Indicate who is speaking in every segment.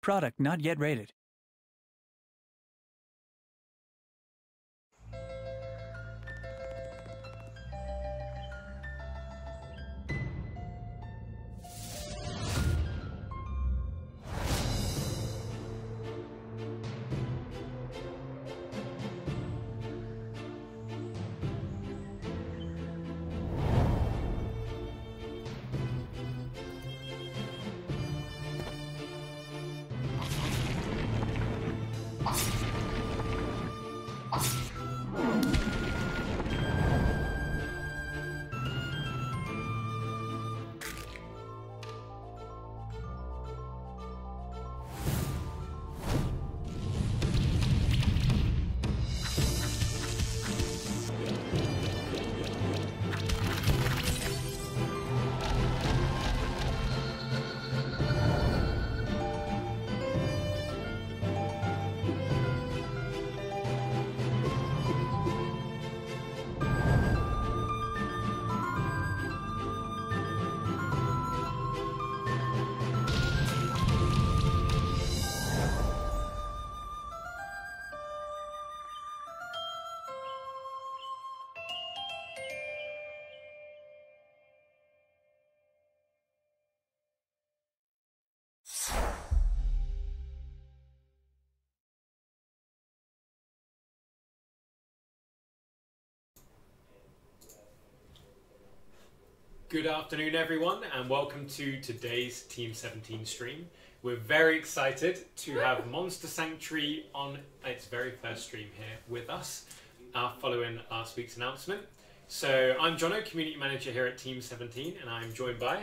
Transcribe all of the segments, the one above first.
Speaker 1: Product not yet rated.
Speaker 2: Good afternoon everyone and welcome to today's Team 17 stream. We're very excited to have Monster Sanctuary on its very first stream here with us following last week's announcement. So I'm Jonno, Community Manager here at Team 17 and I'm joined by...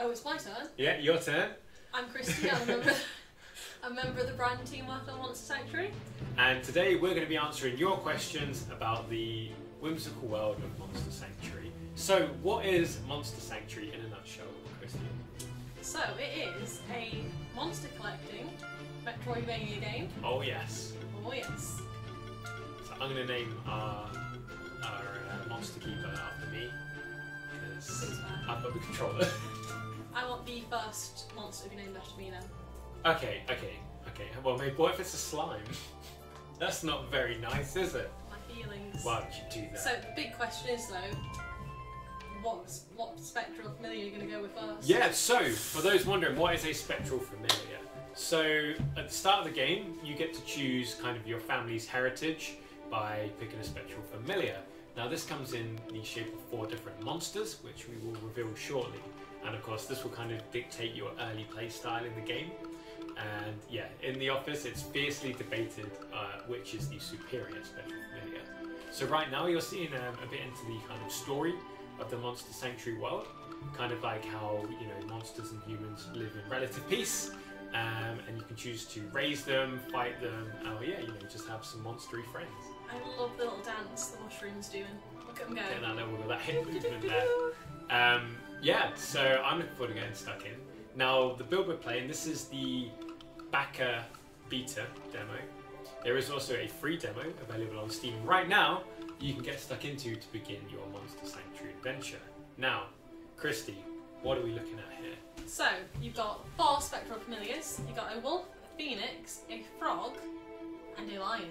Speaker 3: Oh, it's my turn?
Speaker 2: Yeah, your turn.
Speaker 3: I'm Christie, I'm a member of the brand team working on Monster Sanctuary.
Speaker 2: And today we're going to be answering your questions about the whimsical world of Monster Sanctuary. So, what is Monster Sanctuary in a nutshell, Christie?
Speaker 3: So, it is a monster collecting Metroidvania game.
Speaker 2: Oh yes.
Speaker 3: Oh yes.
Speaker 2: So I'm going to name our monster keeper after me, because I've got the controller.
Speaker 3: I want the first monster to be named after me now.
Speaker 2: Okay. Well, maybe what if it's a slime? That's not very nice, is it?
Speaker 3: My feelings.
Speaker 2: Why would you do that?
Speaker 3: So, the big question is though, what spectral familiar are you going to go with first?
Speaker 2: Yeah, so for those wondering, what is a spectral familiar? So at the start of the game, you get to choose kind of your family's heritage by picking a spectral familiar. Now this comes in the shape of 4 different monsters, which we will reveal shortly. And of course, this will kind of dictate your early play style in the game. And yeah, in the office, it's fiercely debated which is the superior spectral familiar. So right now, you're seeing a bit into the kind of story of the Monster Sanctuary world, kind of like how, you know, monsters and humans live in relative peace, and you can choose to raise them, fight them, or yeah, you know, just have some monstery friends.
Speaker 3: I love the little dance the mushroom's doing. Look at them go.
Speaker 2: Getting that level with that hip movement there. Yeah, so I'm looking forward to getting stuck in. Now, the build we're playing, this is the backer beta demo. There is also a free demo available on Steam right now you can get stuck into to begin your Monster Sanctuary adventure. Now, Christie, what are we looking at here?
Speaker 3: So, you've got 4 spectral familiars. You've got a wolf, a phoenix, a frog, and a lion.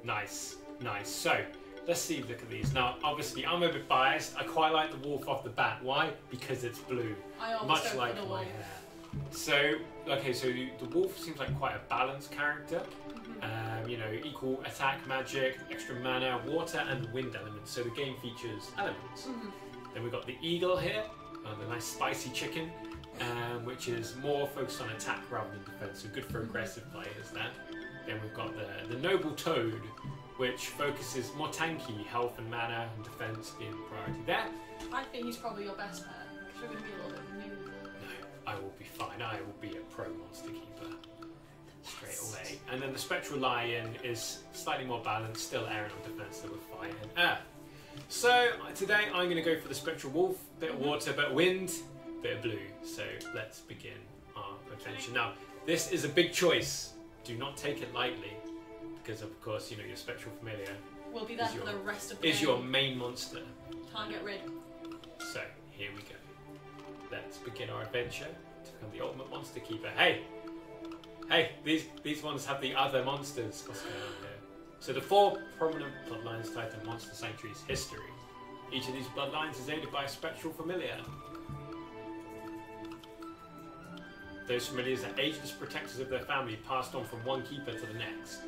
Speaker 2: Nice. So, let's see, look at these. Now, obviously, I'm a bit biased. I quite like the wolf off the bat. Why? Because it's blue.
Speaker 3: I always
Speaker 2: much
Speaker 3: go
Speaker 2: like
Speaker 3: for the
Speaker 2: my
Speaker 3: wolf.
Speaker 2: hair. So, okay, so the wolf seems like quite a balanced character. You know, equal attack magic, extra mana, water and wind elements. So the game features elements. Then we've got the eagle here, the nice spicy chicken, which is more focused on attack rather than defense. So good for aggressive players there. Then we've got the noble toad, which focuses more tanky, health and mana and defense being the priority there.
Speaker 3: I think he's probably your best bet, because you're going to be a little bit new.
Speaker 2: No, I will be fine. I will be a pro monster keeper. Straight away. And then the spectral lion is slightly more balanced, still air on defense, so with fire and earth. So today I'm going to go for the spectral wolf, bit of water, bit of wind, bit of blue. So let's begin our adventure. Now, this is a big choice. Do not take it lightly, because of course, you know, your spectral familiar
Speaker 3: We'll be there for the rest of the game.
Speaker 2: Is your main monster.
Speaker 3: Can't get rid.
Speaker 2: So here we go. Let's begin our adventure to become the ultimate monster keeper. Hey, Hey, these ones have the other monsters. What's going on here? So the 4 prominent bloodlines tied to Monster Sanctuary's history. Each of these bloodlines is aided by a spectral familiar. Those familiars are ageless protectors of their family, passed on from one keeper to the next.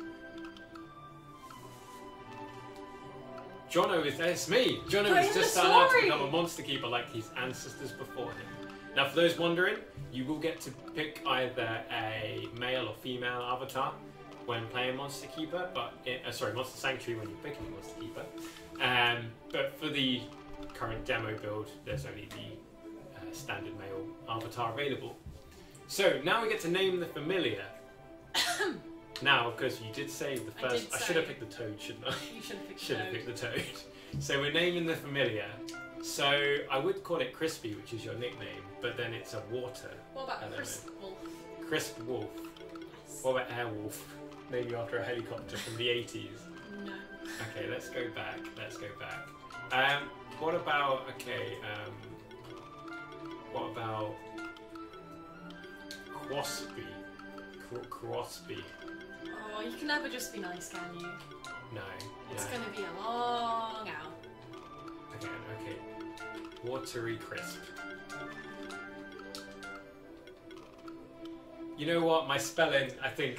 Speaker 2: Jonno it's me! Jonno is just starting out to become a monster keeper like his ancestors before him. Now for those wondering, you will get to pick either a male or female avatar when playing Monster Keeper, but Monster Sanctuary when you're picking Monster Keeper. But for the current demo build, there's only the standard male avatar available. So now we get to name the familiar. Now, because you did say the first, I should have picked the toad, shouldn't I?
Speaker 3: You should have
Speaker 2: picked the toad. So we're naming the familiar. So I would call it Crispy, which is your nickname, but then it's a water.
Speaker 3: What about Crisp Wolf?
Speaker 2: Crisp Wolf.
Speaker 3: Yes.
Speaker 2: What about Airwolf? Named you after a helicopter from the 80s.
Speaker 3: No.
Speaker 2: Okay, let's go back. What about, what about Quaspy? Quaspy.
Speaker 3: Oh, you can never just be nice, can you?
Speaker 2: No.
Speaker 3: It's going to be a long out.
Speaker 2: Okay. Watery Crisp. You know what? My spelling, I think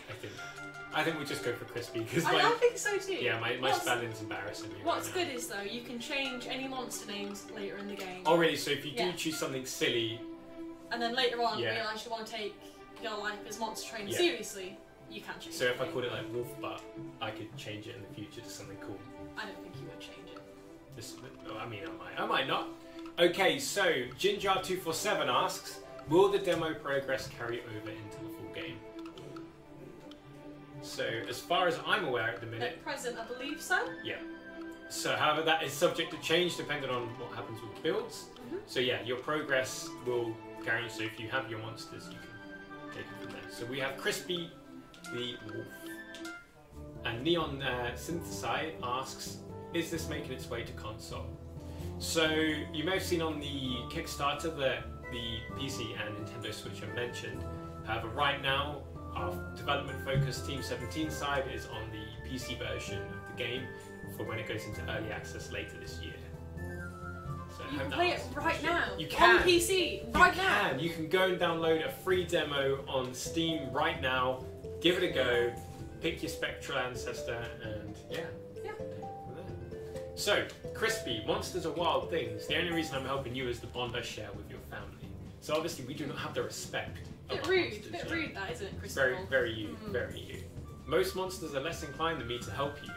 Speaker 2: we just go for Crispy because
Speaker 3: I think so too.
Speaker 2: Yeah, my spelling's embarrassing me.
Speaker 3: What's good is though, you can change any monster names later in the game.
Speaker 2: Oh really? So if you do choose something silly,
Speaker 3: and then later on realise you want to take your life as monster training seriously, you can change.
Speaker 2: So if I called it like Wolf Butt, I could change it in the future to something cool.
Speaker 3: I don't think you would change it.
Speaker 2: I might not. Okay, so Ginjar247 asks, will the demo progress carry over into the full game? So, as far as I'm aware at the minute...
Speaker 3: At present, I believe so.
Speaker 2: Yeah. So, however, that is subject to change depending on what happens with the builds. So yeah, your progress will carry, so if you have your monsters, you can take it from there. So we have Crispy the Wolf. And Neon Synthesai asks, is this making its way to console? So, you may have seen on the Kickstarter that the PC and Nintendo Switch are mentioned. However, right now, our development-focused Team 17 side is on the PC version of the game for when it goes into early access later this year. So
Speaker 3: you can play it right now.
Speaker 2: You can.
Speaker 3: On PC right now.
Speaker 2: You can go and download a free demo on Steam right now. Give it a go. Pick your spectral ancestor, and yeah. So, Crispy, monsters are wild things. The only reason I'm helping you is the bond I share with your family. So obviously we do not have the respect.
Speaker 3: Bit rude that, isn't it, Crispy?
Speaker 2: Very you, very you. Most monsters are less inclined than me to help you.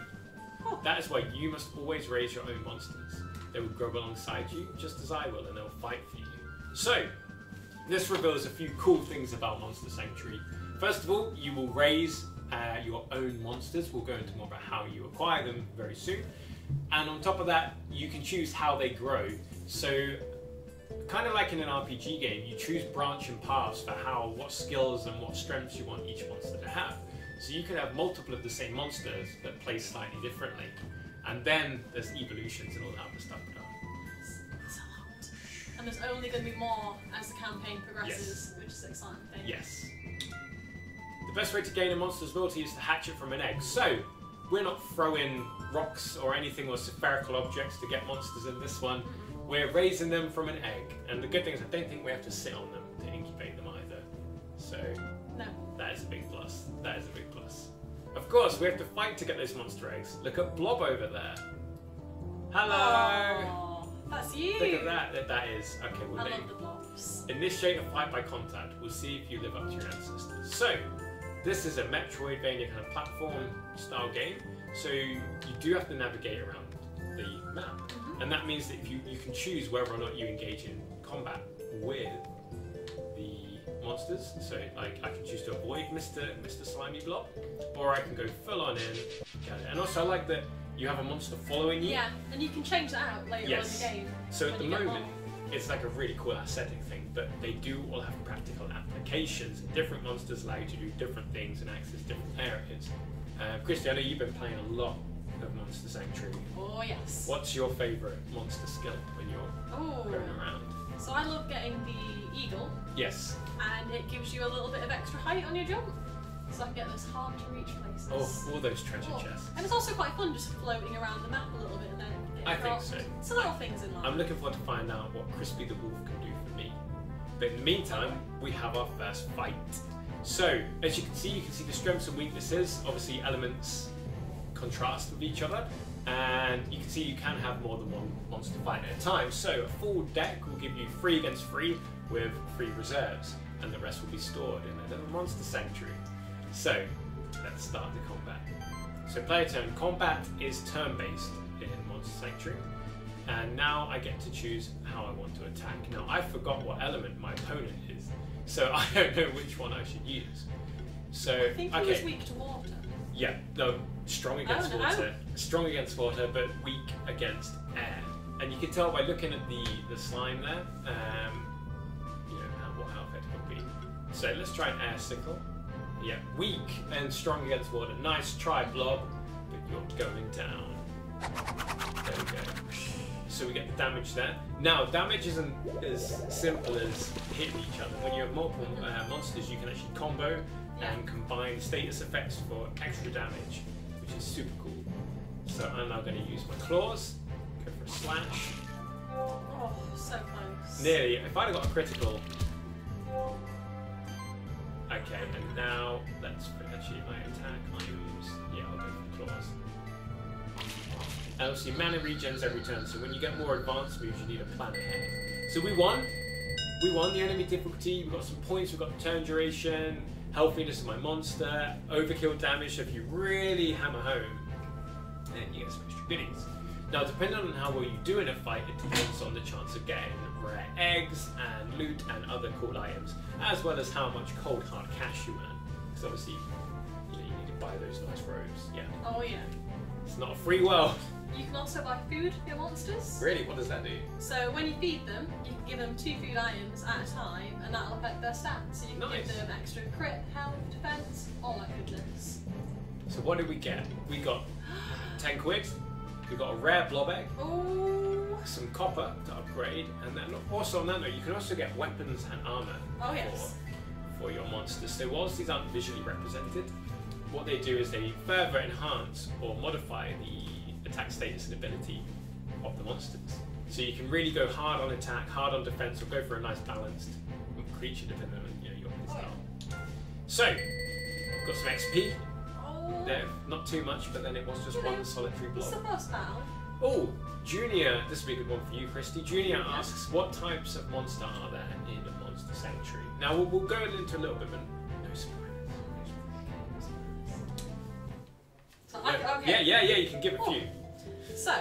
Speaker 2: Oh. That is why you must always raise your own monsters. They will grow alongside you, just as I will, and they'll fight for you. So, this reveals a few cool things about Monster Sanctuary. First of all, you will raise your own monsters. We'll go into more about how you acquire them very soon. And on top of that, you can choose how they grow. So, kind of like in an RPG game, you choose branching paths for what skills and what strengths you want each monster to have. So you could have multiple of the same monsters that play slightly differently. And then there's evolutions and all that other stuff.
Speaker 3: That's a lot. And there's only going to be more as the campaign progresses, which is an exciting thing.
Speaker 2: Yes. The best way to gain a monster's loyalty is to hatch it from an egg. So, we're not throwing rocks or anything or spherical objects to get monsters in this one. We're raising them from an egg. And the good thing is I don't think we have to sit on them to incubate them either. So,
Speaker 3: no.
Speaker 2: That is a big plus. That is a big plus. Of course, we have to fight to get those monster eggs. Look at Blob over there. Hello!
Speaker 3: Oh, that's you!
Speaker 2: Look at that. That is. Okay,
Speaker 3: I love the blobs.
Speaker 2: Initiate a fight by contact. We'll see if you live up to your ancestors. So, this is a Metroidvania kind of platform style game. So, you do have to navigate around the map. And that means that if you can choose whether or not you engage in combat with the monsters. So, like, I can choose to avoid Mr. Slimy Blob, or I can go full on in. And also, I like that you have a monster following you.
Speaker 3: Yeah, and you can change that out later on in the game.
Speaker 2: So at the moment, it's like a really cool aesthetic thing, but they do all have practical applications. Different monsters allow you to do different things and access different areas. Christy, I know you've been playing a lot of Monster Sanctuary.
Speaker 3: Oh yes.
Speaker 2: What's your favourite monster skill when you're going around?
Speaker 3: So I love getting the eagle.
Speaker 2: Yes.
Speaker 3: And it gives you a little bit of extra height on your jump. So I can get those hard to reach places.
Speaker 2: Oh, all those treasure chests.
Speaker 3: And it's also quite fun just floating around the map a little bit and then
Speaker 2: I think so.
Speaker 3: It's little things in life.
Speaker 2: I'm looking forward to find out what Crispy the Wolf can do for me. But in the meantime, we have our first fight. So, as you can see the strengths and weaknesses. Obviously, elements contrast with each other. And you can see you can have more than one monster fight at a time. So, a full deck will give you 3 against 3 with 3 reserves. And the rest will be stored in a little monster sanctuary. So, let's start the combat. So, player turn. Combat is turn-based in Monster Sanctuary. And now I get to choose how I want to attack. Now, I forgot what element my opponent is, so I don't know which one I should use. So,
Speaker 3: I think he was weak to water.
Speaker 2: Yeah, no, strong against water. Strong against water, but weak against air. And you can tell by looking at the slime there, you know, what health it could be. So let's try an air sickle. Yeah, weak and strong against water. Nice try, Blob, but you're going down. There we go. So we get the damage there. Now, damage isn't as simple as hitting each other. When you have multiple monsters, you can actually combo and combine status effects for extra damage, which is super cool. So I'm now going to use my claws, go for a slash.
Speaker 3: Oh, so close.
Speaker 2: Nearly. If I'd have got a critical. Okay, and now let's put actually my attack items. Yeah, I'll go for claws. And obviously mana regens every turn, so when you get more advanced moves you need a plan ahead. So we won the enemy difficulty, we've got some points, we've got turn duration, healthiness of my monster, overkill damage, so if you really hammer home, then you get some extra goodies. Now depending on how well you do in a fight, it depends on the chance of getting rare eggs and loot and other cool items, as well as how much cold hard cash you earn. Because obviously, you need to buy those nice robes, yeah.
Speaker 3: Oh yeah.
Speaker 2: It's not a free world.
Speaker 3: You can also buy food for your monsters.
Speaker 2: Really? What does that do?
Speaker 3: So when you feed them, you can give them 2 food items at a time, and that'll affect their stats. So you can give them extra crit, health, defense, all that goodness.
Speaker 2: So what did we get? We got 10 quid. We got a rare blob egg.
Speaker 3: Oh.
Speaker 2: Some copper to upgrade, and then also on that note, you can also get weapons and armor.
Speaker 3: Oh yes.
Speaker 2: For your monsters. So whilst these aren't visually represented, what they do is they further enhance or modify the attack status and ability of the monsters. So you can really go hard on attack, hard on defense, or go for a nice balanced creature depending on your playstyle. So, we've got some XP.
Speaker 3: Oh.
Speaker 2: There, not too much, but then it was just one solitary blob.
Speaker 3: It's the first battle.
Speaker 2: Oh, Junior, this will be a good one for you, Christy. Junior asks, what types of monster are there in a Monster Sanctuary? Now, we'll go into a little bit, but no spoilers.
Speaker 3: So, okay.
Speaker 2: Yeah, you can give a few.
Speaker 3: So,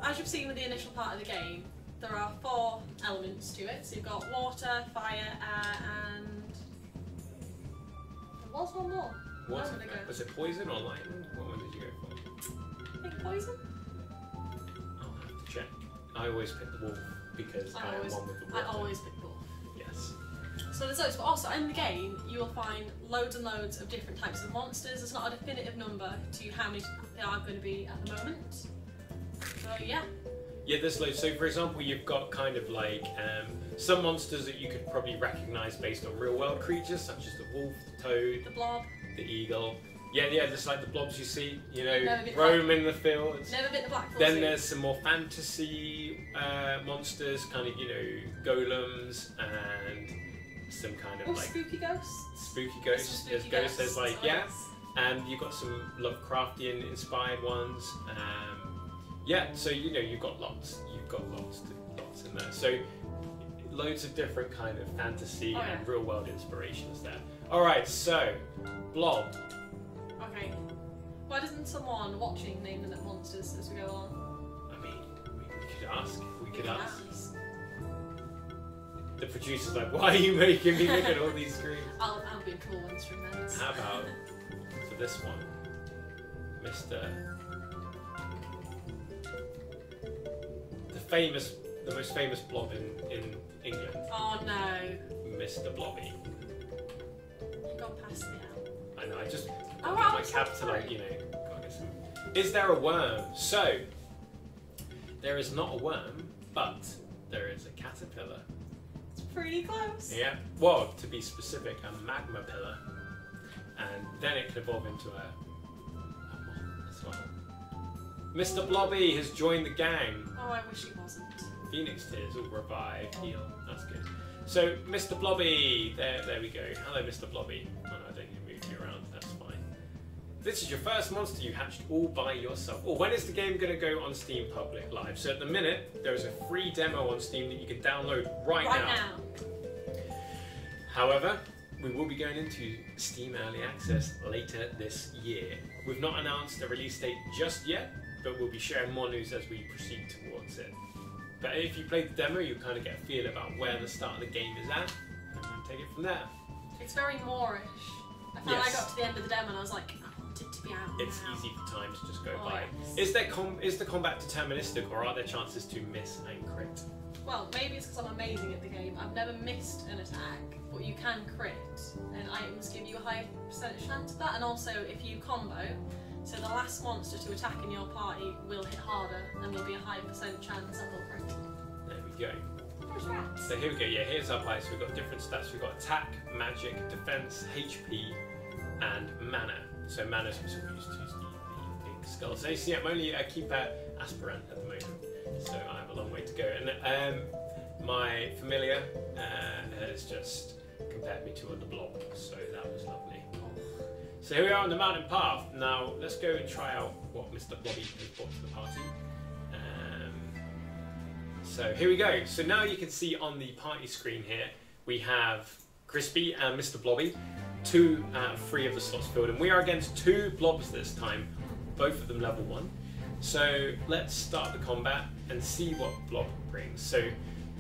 Speaker 3: as you've seen with the initial part of the game, there are 4 elements to it. So you've got water, fire, air, and there was one more.
Speaker 2: Water. Was it poison or lightning? What one did you go for?
Speaker 3: I think poison.
Speaker 2: I'll have to check. I always pick the wolf because I am one with the water.
Speaker 3: I always pick the wolf.
Speaker 2: Yes.
Speaker 3: So there's loads, but also in the game you will find loads and loads of different types of monsters. There's not a definitive number to how many there are going to be at the moment. So yeah.
Speaker 2: Yeah, there's loads. So for example, you've got kind of like some monsters that you could probably recognise based on real world creatures, such as the wolf, the toad,
Speaker 3: the blob,
Speaker 2: the eagle. Yeah, just like the blobs you see, roam in the fields.
Speaker 3: Never been to Blackpool.
Speaker 2: Then there's some more fantasy monsters, kind of, golems and some kind of like
Speaker 3: spooky ghosts.
Speaker 2: Spooky ghosts. There's ghosts. There's like and you've got some Lovecraftian inspired ones. So you've got lots. You've got lots in there. So loads of different kind of fantasy and real world inspirations there. All right, so blob.
Speaker 3: Okay. Why doesn't someone watching name the monsters as we go on?
Speaker 2: I mean, we could ask. We could ask. The producer's like, why are you making me look at all these screens?
Speaker 3: I'll be in cool instruments.
Speaker 2: How about for this one, Mr. The most famous blob in England.
Speaker 3: Oh no.
Speaker 2: Mr. Blobby.
Speaker 3: You got past me now.
Speaker 2: I know, I just
Speaker 3: Oh,
Speaker 2: got my cap to gotta get some. Is there a worm? So, there is not a worm, but there is a caterpillar.
Speaker 3: It's pretty close.
Speaker 2: Yeah, well, to be specific, a magma pillar. and then it can evolve into a moth as well. Mr. Blobby has joined the gang.
Speaker 3: Oh, I wish he wasn't.
Speaker 2: Phoenix Tears will revive, heal. That's good. So, Mr. Blobby, there we go. Hello, Mr. Blobby. Oh no, I don't need to move you around. That's fine. This is your first monster you hatched all by yourself. Or when is the game going to go on Steam Public Live? So at the minute, there is a free demo on Steam that you can download right now. However, we will be going into Steam Early Access later this year. We've not announced a release date just yet, but we'll be sharing more news as we proceed towards it. But if you played the demo, you kind of get a feel about where the start of the game is at, and then take it from there.
Speaker 3: It's very Moorish. I found I got to the end of the demo and I was like, I want it to be out.
Speaker 2: It's easy for time to just go by.
Speaker 3: Yes.
Speaker 2: Is the combat deterministic, or are there chances to miss and crit?
Speaker 3: Well, maybe it's because I'm amazing at the game. I've never missed an attack, but you can crit, and items give you a higher percentage chance of that. And also, if you combo, so the last monster to attack in your party will hit harder, and there'll be a higher percent chance that will crit.
Speaker 2: There we go.
Speaker 3: There's rats.
Speaker 2: So here we go. Yeah, here's our pie. So we've got different stats. We've got attack, magic, defense, HP, and mana. So mana is also used to use the big skull. So you see, I'm only a keeper aspirant at the moment, so I have a long way to go. And my familiar has just compared me to the blob, so that was lovely. So here we are on the mountain path. Now let's go and try out what Mr. Blobby has brought to the party. So here we go. So now you can see on the party screen here, we have Crispy and Mr. Blobby, 2 out of 3 of the slots filled, and we are against 2 blobs this time, both of them level 1. So let's start the combat and see what blob brings. So,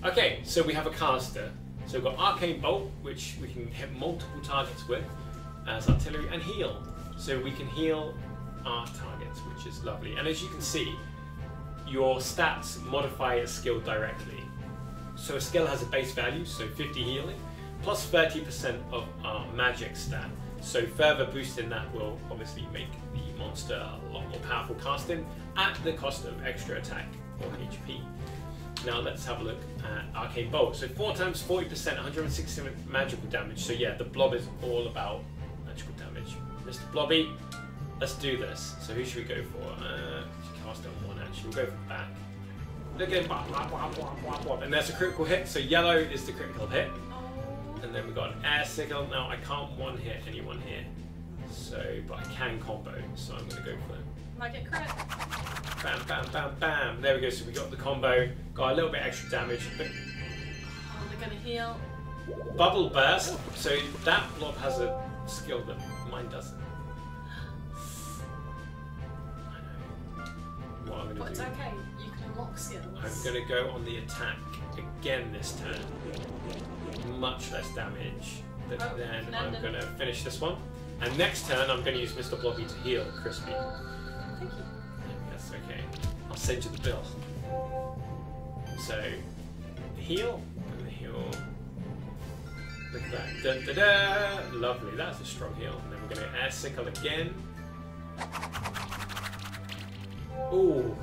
Speaker 2: okay, so we have a caster. So we've got Arcane Bolt, which we can hit multiple targets with as artillery, and heal. So we can heal our targets, which is lovely. And as you can see, your stats modify a skill directly. So a skill has a base value, so 50 healing, plus 30% of our magic stat. So further boosting that will obviously make the monster a lot more powerful casting at the cost of extra attack or HP. Now let's have a look at Arcane Bolt. So 4 times 40%, 167 magical damage. So yeah, the blob is all about magical damage. Mr. Blobby, let's do this. So who should we go for? Cast on one actually. We'll go for the back. Look at and there's a critical hit. So yellow is the critical hit. And then we've got an air signal. Now I can't one hit anyone here. So, but I can combo. So I'm going to go for it.
Speaker 3: Might get crit.
Speaker 2: Bam, bam, bam, bam. There we go. So we got the combo. Got a little bit extra damage. But
Speaker 3: Oh, they're going to heal.
Speaker 2: Bubble Burst. So that blob has a skill that mine doesn't. What I'm
Speaker 3: But
Speaker 2: going
Speaker 3: it's
Speaker 2: to do.
Speaker 3: okay. You can unlock skills.
Speaker 2: I'm going to go on the attack again this turn. Much less damage. But
Speaker 3: Oh,
Speaker 2: then
Speaker 3: can
Speaker 2: I'm
Speaker 3: end
Speaker 2: going
Speaker 3: it.
Speaker 2: to finish this one. And next turn I'm going to use Mr. Blobby to heal Crispy.
Speaker 3: Thank you.
Speaker 2: That's okay. I'll send you the bill. So, heal. And heal. Look at that. Dun, da, da. Lovely. That's a strong heal. And then we're going to air sickle again. Ooh.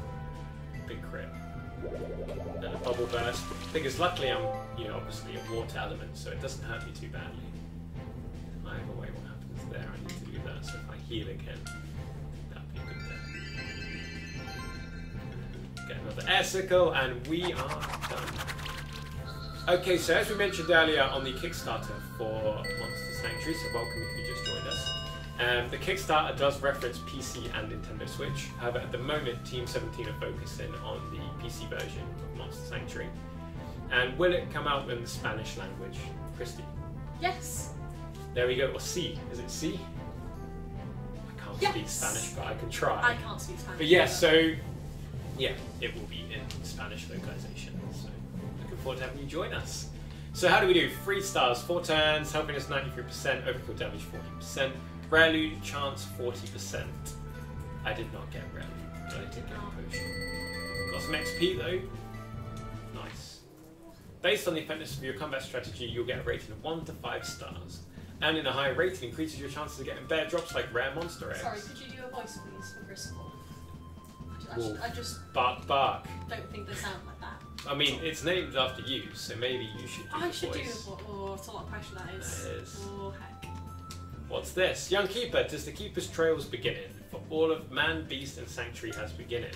Speaker 2: Big crit. And a bubble burst. Thing is, luckily I'm, obviously a water element, so it doesn't hurt me too badly. Either way, what happens there? I need to do that. So if I heal again, that'd be good there. Get another air sickle, and we are done. Okay, so as we mentioned earlier on the Kickstarter for Monster Sanctuary, so welcome if you just joined us. The Kickstarter does reference PC and Nintendo Switch. However, at the moment, Team 17 are focusing on the PC version of Monster Sanctuary. And will it come out in the Spanish language, Christy?
Speaker 3: Yes.
Speaker 2: There we go. Or C. Is it C? I can't speak Spanish, but I can try.
Speaker 3: I can't speak Spanish.
Speaker 2: But yeah, so yeah, it will be in Spanish localization. So looking forward to having you join us. So how do we do? 3 stars, 4 turns, helpiness 93%, overkill damage 40%, rare loot chance 40%. I did not get rare loot, but I did get a potion. Got some XP though. Nice. Based on the effectiveness of your combat strategy, you'll get a rating of 1 to 5 stars. And in a higher rating, increases your chances of getting better drops like rare monster eggs.
Speaker 3: Sorry, could you do a voice please for Crystal? I just
Speaker 2: Bark, bark.
Speaker 3: don't think they sound like that.
Speaker 2: I mean, it's named after you, so maybe you should do
Speaker 3: I
Speaker 2: the
Speaker 3: should
Speaker 2: voice.
Speaker 3: do the voice. Oh, it's a lot of pressure that is.
Speaker 2: That is.
Speaker 3: Oh, heck.
Speaker 2: What's this? Young Keeper, does the Keeper's Trails beginning? For all of man, beast, and sanctuary has beginning.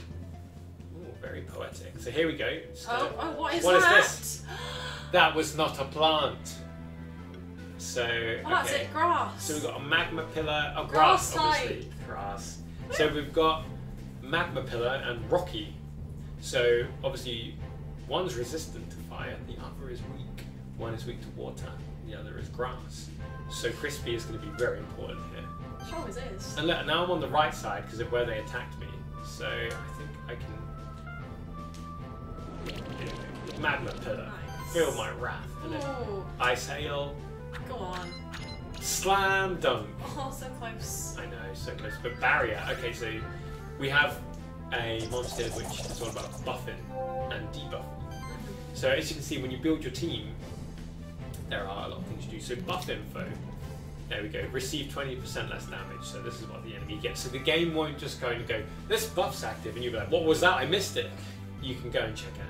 Speaker 2: Ooh, very poetic. So here we go.
Speaker 3: What is
Speaker 2: what
Speaker 3: that?
Speaker 2: Is this? That was not a plant. So,
Speaker 3: Oh, that's
Speaker 2: okay.
Speaker 3: it, grass.
Speaker 2: So we've got a magma pillar,
Speaker 3: Grass
Speaker 2: obviously.
Speaker 3: type.
Speaker 2: Grass. So we've got magma pillar and rocky. So obviously one's resistant to fire, the other is weak. One is weak to water, the other is grass. So crispy is going to be very important here.
Speaker 3: Sure as is.
Speaker 2: And look, now I'm on the right side because of where they attacked me. So I think I can magma pillar.
Speaker 3: Nice.
Speaker 2: Feel my wrath. And then
Speaker 3: Ooh.
Speaker 2: ice hail.
Speaker 3: Go on.
Speaker 2: Slam dunk.
Speaker 3: Oh, so close.
Speaker 2: I know, so close. But barrier. Okay, so we have a monster which is all about buffing and debuffing. So as you can see, when you build your team, there are a lot of things to do. So buff info. There we go. Receive 20% less damage. So this is what the enemy gets. So the game won't just go and go, this buff's active, and you'll be like, what was that? I missed it. You can go and check it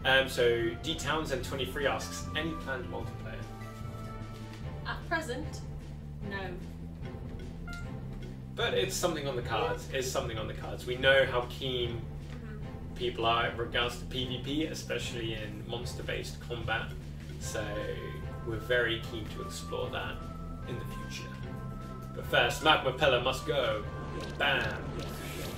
Speaker 2: out. So D Townsend 23 asks, any planned multiplayer?
Speaker 3: At present, no.
Speaker 2: But it's something on the cards. It's something on the cards. We know how keen people are in regards to PvP, especially in monster-based combat. So we're very keen to explore that in the future. But first, Magma Pillar must go. Bam!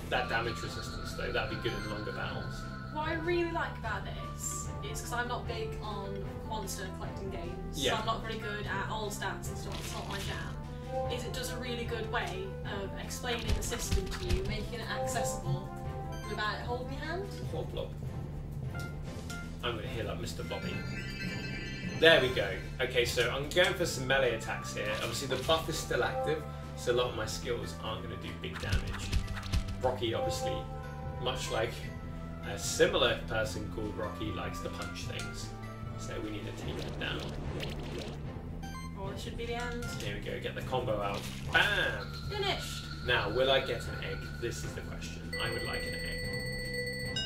Speaker 2: That damage resistance, though, that'd be good in longer battles.
Speaker 3: What I really like about this is because I'm not big on monster collecting games,
Speaker 2: Yeah.
Speaker 3: so I'm not very good at all stats and stuff, it's not my jam. Is it does a really good way of explaining the system to you, making it accessible without it holding your hand.
Speaker 2: Blob blob. I'm going to heal up Mr. Bobby. There we go. Okay, so I'm going for some melee attacks here. Obviously the buff is still active, so a lot of my skills aren't going to do big damage. Rocky, obviously, much like a similar person called Rocky, likes to punch things. So we need to take him down.
Speaker 3: Oh, this should be the end.
Speaker 2: Here we go, get the combo out. Bam!
Speaker 3: Finished!
Speaker 2: Now, will I get an egg? This is the question. I would like an egg.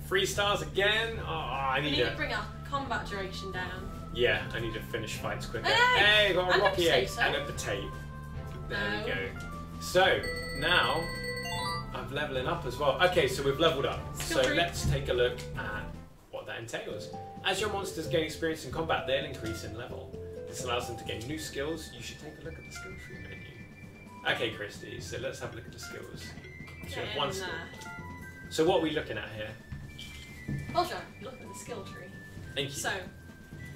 Speaker 2: 3 stars again? Oh, I
Speaker 3: We
Speaker 2: need
Speaker 3: need
Speaker 2: to...
Speaker 3: to bring our combat duration down.
Speaker 2: Yeah, I need to finish fights quicker.
Speaker 3: Hey!
Speaker 2: Hey, got a
Speaker 3: And a
Speaker 2: rocky egg
Speaker 3: potato.
Speaker 2: and a potato. There we
Speaker 3: No.
Speaker 2: go. So, now, I'm leveling up as well. Okay, so we've leveled up.
Speaker 3: Skill
Speaker 2: So
Speaker 3: tree.
Speaker 2: let's take a look at what that entails. As your monsters gain experience in combat, they'll increase in level. This allows them to gain new skills. You should take a look at the skill tree menu. Okay, Christy, so let's have a look at the skills. So you
Speaker 3: Get
Speaker 2: have one
Speaker 3: in
Speaker 2: skill.
Speaker 3: there.
Speaker 2: So what are we looking at here?
Speaker 3: Well, John, look at the skill tree.
Speaker 2: Thank you.
Speaker 3: So,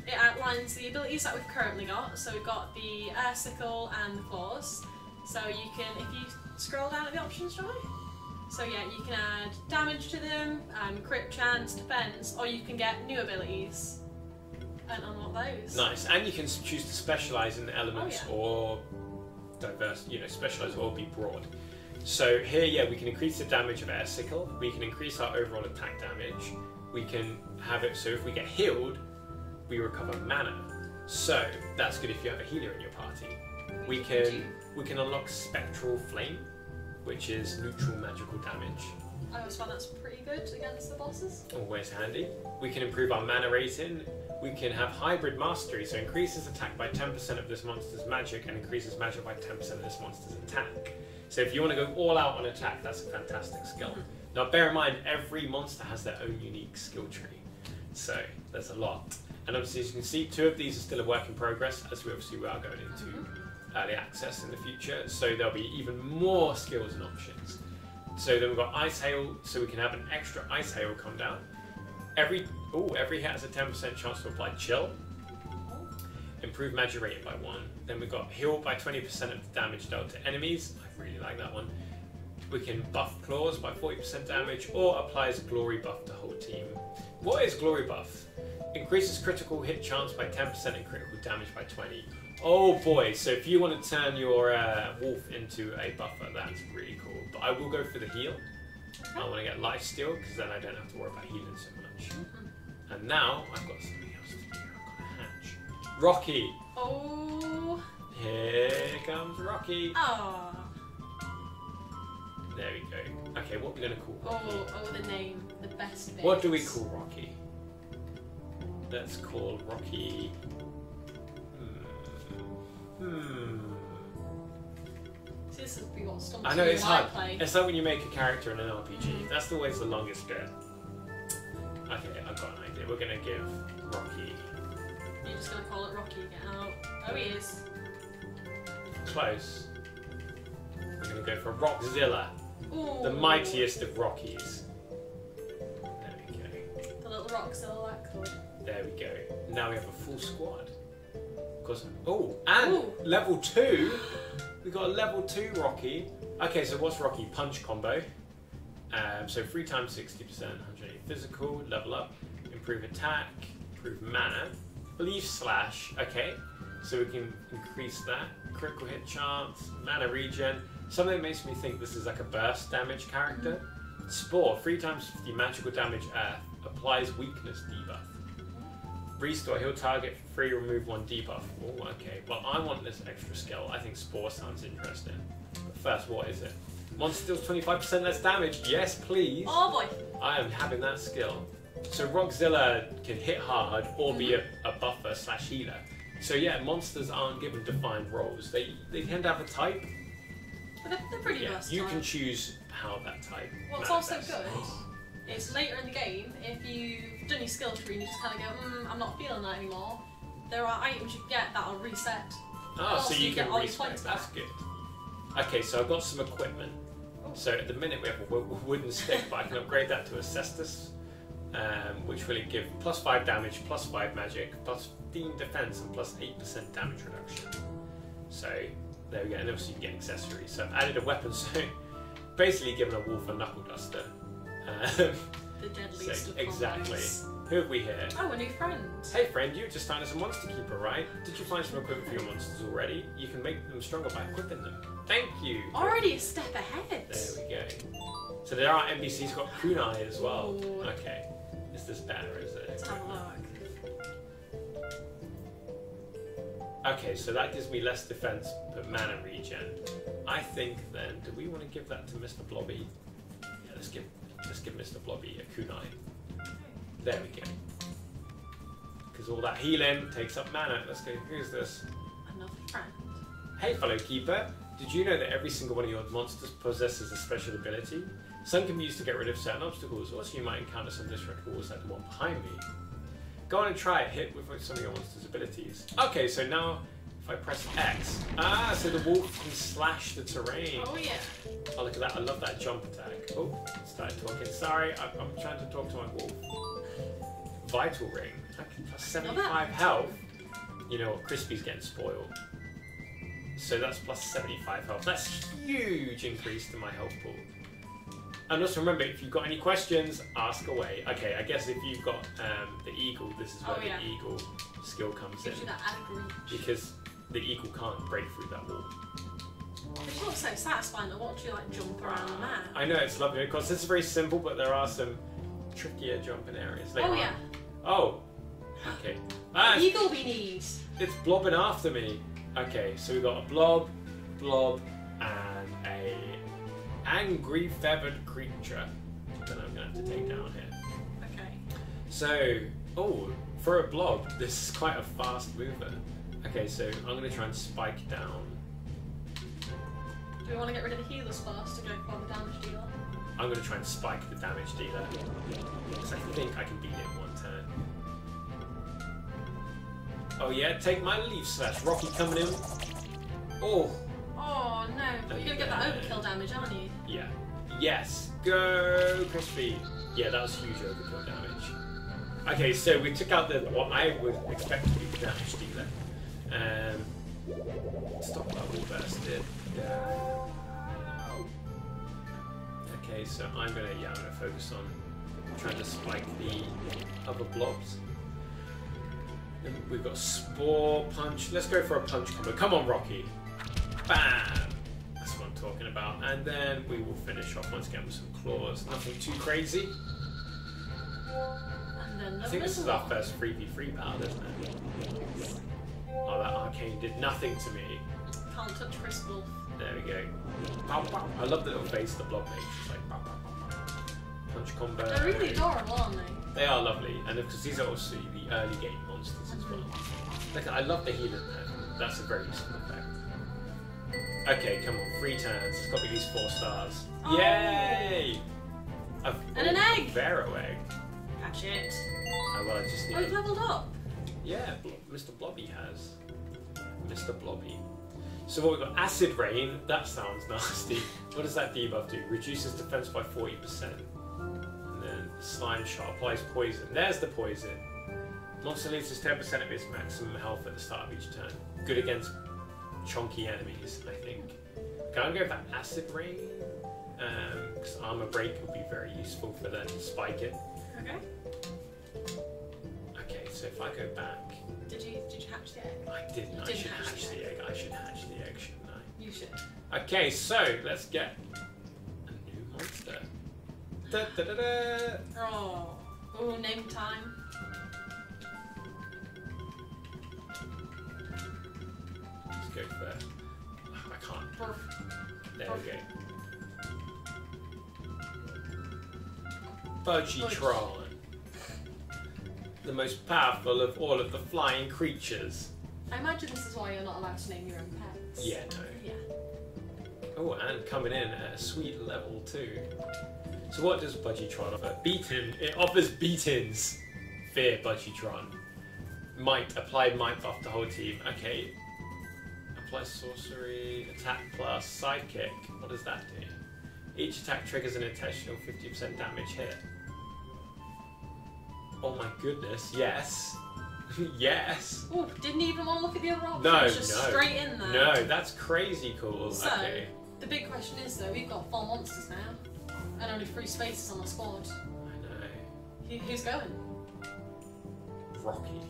Speaker 3: it outlines the abilities that we've currently got. So we've got the air sickle and the claws. So you can, if you scroll down at the options, Joy. So yeah, you can add damage to them, crit chance, defense, or you can get new abilities and unlock those.
Speaker 2: Nice, and you can choose to specialize in the elements
Speaker 3: Oh, yeah.
Speaker 2: or diverse, specialize or be broad. So here, yeah, we can increase the damage of air sickle. We can increase our overall attack damage. We can have it so if we get healed, we recover mana. So that's good if you have a healer in your party. We can unlock spectral flame, which is neutral magical damage.
Speaker 3: I always find that's pretty good against the bosses.
Speaker 2: Always handy. We can improve our mana rating. We can have hybrid mastery, so increases attack by 10% of this monster's magic and increases magic by 10% of this monster's attack. So if you want to go all out on attack, that's a fantastic skill. Now bear in mind, every monster has their own unique skill tree. So there's a lot. And obviously as you can see, 2 of these are still a work in progress, as we are going into early access in the future. So there'll be even more skills and options. So then we've got Ice Hail, so we can have an extra Ice Hail come down. Every hit has a 10% chance to apply Chill. Improve magic rating by 1. Then we've got Heal by 20% of the damage dealt to enemies. I really like that one. We can buff Claws by 40% damage, or applies a Glory buff to whole team. What is Glory buff? Increases critical hit chance by 10% and critical damage by 20. Oh boy, so if you want to turn your wolf into a buffer, that's really cool. But I will go for the heal. I want to get lifesteal, because then I don't have to worry about healing so much. And now, I've got something else to do. I've got a hatch. Rocky!
Speaker 3: Oh.
Speaker 2: Here comes Rocky!
Speaker 3: Ah.
Speaker 2: There we go. Okay, what are we going to call Rocky?
Speaker 3: Oh, the name, the best bit.
Speaker 2: What do we call Rocky? Let's call Rocky...
Speaker 3: See, this would be what stumps
Speaker 2: I know
Speaker 3: me
Speaker 2: it's
Speaker 3: when I
Speaker 2: hard.
Speaker 3: play.
Speaker 2: It's like when you make a character in an RPG. That's always the longest bit. Okay, I've got an idea. We're gonna give Rocky.
Speaker 3: You're just gonna call it Rocky again. Oh, he is.
Speaker 2: Close. We're gonna go for Rockzilla,
Speaker 3: Ooh.
Speaker 2: the mightiest of Rockies. There we go.
Speaker 3: The little Rockzilla that cool.
Speaker 2: There we go. Now we have a full squad. Of course. Oh, and
Speaker 3: Ooh.
Speaker 2: level 2. We got a level 2 Rocky. Okay, so what's Rocky? Punch combo. So 3 times 60%, 180 physical, level up, improve attack, improve mana, belief slash. Okay, so we can increase that. Critical hit chance, mana regen. Something that makes me think this is like a burst damage character. Spore, 3 times 50 magical damage earth, applies weakness debuff. Restore, heal target for free, remove 1 debuff. Oh, okay. Well, I want this extra skill. I think Spore sounds interesting. But first, what is it? Monster deals 25% less damage. Yes, please.
Speaker 3: Oh boy.
Speaker 2: I am having that skill. So Rockzilla can hit hard or be a buffer slash healer. So yeah, monsters aren't given defined roles. They tend to have a type.
Speaker 3: But they're pretty versatile.
Speaker 2: You can choose how that type
Speaker 3: What's
Speaker 2: manifests.
Speaker 3: also good is later in the game, if you've done your skill tree and you just kind of go, I'm not feeling that anymore, there are items you can get that'll reset.
Speaker 2: Oh, so you
Speaker 3: get
Speaker 2: can
Speaker 3: all your
Speaker 2: respec.
Speaker 3: points
Speaker 2: That's
Speaker 3: back.
Speaker 2: good. Okay, so I've got some equipment. So at the minute we have a wooden stick, but I can upgrade that to a cestus, which will give plus 5 damage, plus 5 magic, plus 15 defense, and plus 8% damage reduction. So there we go, and obviously you can get accessories. So I've added a weapon, so basically given a wolf a knuckle duster.
Speaker 3: The deadliest
Speaker 2: So,
Speaker 3: of
Speaker 2: exactly.
Speaker 3: combos.
Speaker 2: Who have we here?
Speaker 3: Oh, a new friend.
Speaker 2: Hey friend, you just started as a monster keeper, right? Did you find some equipment for your monsters already? You can make them stronger by equipping them. Thank you!
Speaker 3: Already a step ahead.
Speaker 2: There we go. So there are NPCs got kunai as well.
Speaker 3: Ooh.
Speaker 2: Okay. Is this better, is it?
Speaker 3: Let's have a look.
Speaker 2: Okay, so that gives me less defense but mana regen. I think then, do we want to give that to Mr. Blobby? Yeah, let's give Mr. Blobby a kunai. There we go. Because all that healing takes up mana. Let's go. Who's this?
Speaker 3: Another friend.
Speaker 2: Hey, fellow keeper. Did you know that every single one of your monsters possesses a special ability? Some can be used to get rid of certain obstacles. Also, you might encounter some disruptive walls like the one behind me. Go on and try it. Hit with some of your monster's abilities. Okay, so now if I press X, so the wolf can slash the terrain.
Speaker 3: Oh yeah.
Speaker 2: Oh, look at that. I love that jump attack. Oh, started talking. Sorry, I'm trying to talk to my wolf. Vital ring. Okay, plus 75 health. You know what? Crispy's getting spoiled. So that's plus 75 health. That's huge increase to my health pool. And also remember, if you've got any questions, ask away. Okay, I guess if you've got the eagle, this is where the eagle skill comes in.
Speaker 3: Gives you that added reach.
Speaker 2: Because the eagle can't break through that wall.
Speaker 3: It's not so satisfying to watch you like jump around the map.
Speaker 2: I know, it's lovely. Of course, this is very simple, but there are some trickier jumping areas.
Speaker 3: Oh yeah.
Speaker 2: Oh, okay.
Speaker 3: Eagle we need.
Speaker 2: It's blobbing after me. Okay, so we've got a blob, and a angry feathered creature that I'm gonna have to take down here.
Speaker 3: Okay.
Speaker 2: So, for a blob, this is quite a fast mover. Okay, so I'm gonna try and spike down.
Speaker 3: Do we want to get rid of the healers first to go for the damage dealer?
Speaker 2: I'm gonna try and spike the damage dealer because I think I can beat it in one turn. Oh yeah, take my leaf slash. Rocky coming in. Oh.
Speaker 3: Oh no, but you're gonna get that overkill damage, aren't you?
Speaker 2: Yeah. Yes. Go, Crispy. Yeah, that was huge overkill damage. Okay, so we took out what I would expect to be the damage dealer. Stop that wall bursted. Okay, so I'm gonna focus on trying to spike the other blobs. Then we've got spore, punch. Let's go for a punch combo. Come on, Rocky. Bam! That's what I'm talking about. And then we will finish off once again with some claws. Nothing too crazy.
Speaker 3: And then
Speaker 2: I think this is our first 3v3 battle, isn't it? Oh, that arcane did nothing to me.
Speaker 3: Can't touch Crystal.
Speaker 2: There we go. Pow, pow. I love the little face the blob makes. It's like pow, pow, pow, pow. Punch combo.
Speaker 3: They're really adorable, aren't they?
Speaker 2: They are lovely, and because these are also the early game monsters as well. Look, I love the healing there. That's a very useful effect. Okay, come on, 3 turns. It's got to be these 4 stars.
Speaker 3: Oh.
Speaker 2: Yay!
Speaker 3: And an egg!
Speaker 2: Vero egg.
Speaker 3: Catch it.
Speaker 2: Oh, well, I just need
Speaker 3: Oh, you've leveled up.
Speaker 2: Yeah, Mr. Blobby has. Mr. Blobby. So what we've got, Acid Rain, that sounds nasty. What does that debuff do? Reduces defense by 40%. And then Slime Shot applies poison. There's the poison. Monster loses 10% of its maximum health at the start of each turn. Good against chunky enemies, I think. Can I go for Acid Rain? Because Armor Break would be very useful for them to spike it.
Speaker 3: Okay.
Speaker 2: Okay, so if I go back...
Speaker 3: Did you hatch the egg?
Speaker 2: I didn't. I should hatch the egg. I should hatch the egg, shouldn't I?
Speaker 3: You should.
Speaker 2: Okay, so let's get a new monster. Da, da, da, da.
Speaker 3: Oh. Ooh, name time.
Speaker 2: Let's go for... Oh, I can't.
Speaker 3: Burf.
Speaker 2: There we go. Budgietron. The most powerful of all of the flying creatures.
Speaker 3: I imagine this is why you're not allowed to name your own pets.
Speaker 2: Yeah, no.
Speaker 3: Yeah.
Speaker 2: Oh, and coming in at a sweet level 2. So what does Budgietron offer? Beaten. It offers beatings. Fear Budgietron. Might. Apply might buff the whole team. Okay. Apply sorcery. Attack plus sidekick. What does that do? Each attack triggers an additional 50% damage hit. Oh my goodness, yes. Yes.
Speaker 3: Oh, didn't even want to look at the other options.
Speaker 2: No,
Speaker 3: just
Speaker 2: no.
Speaker 3: straight in there.
Speaker 2: No, that's crazy cool.
Speaker 3: So,
Speaker 2: okay.
Speaker 3: the big question is though, we've got 4 monsters now. And only 3 spaces on the squad.
Speaker 2: I know.
Speaker 3: Who's going?
Speaker 2: Rocky.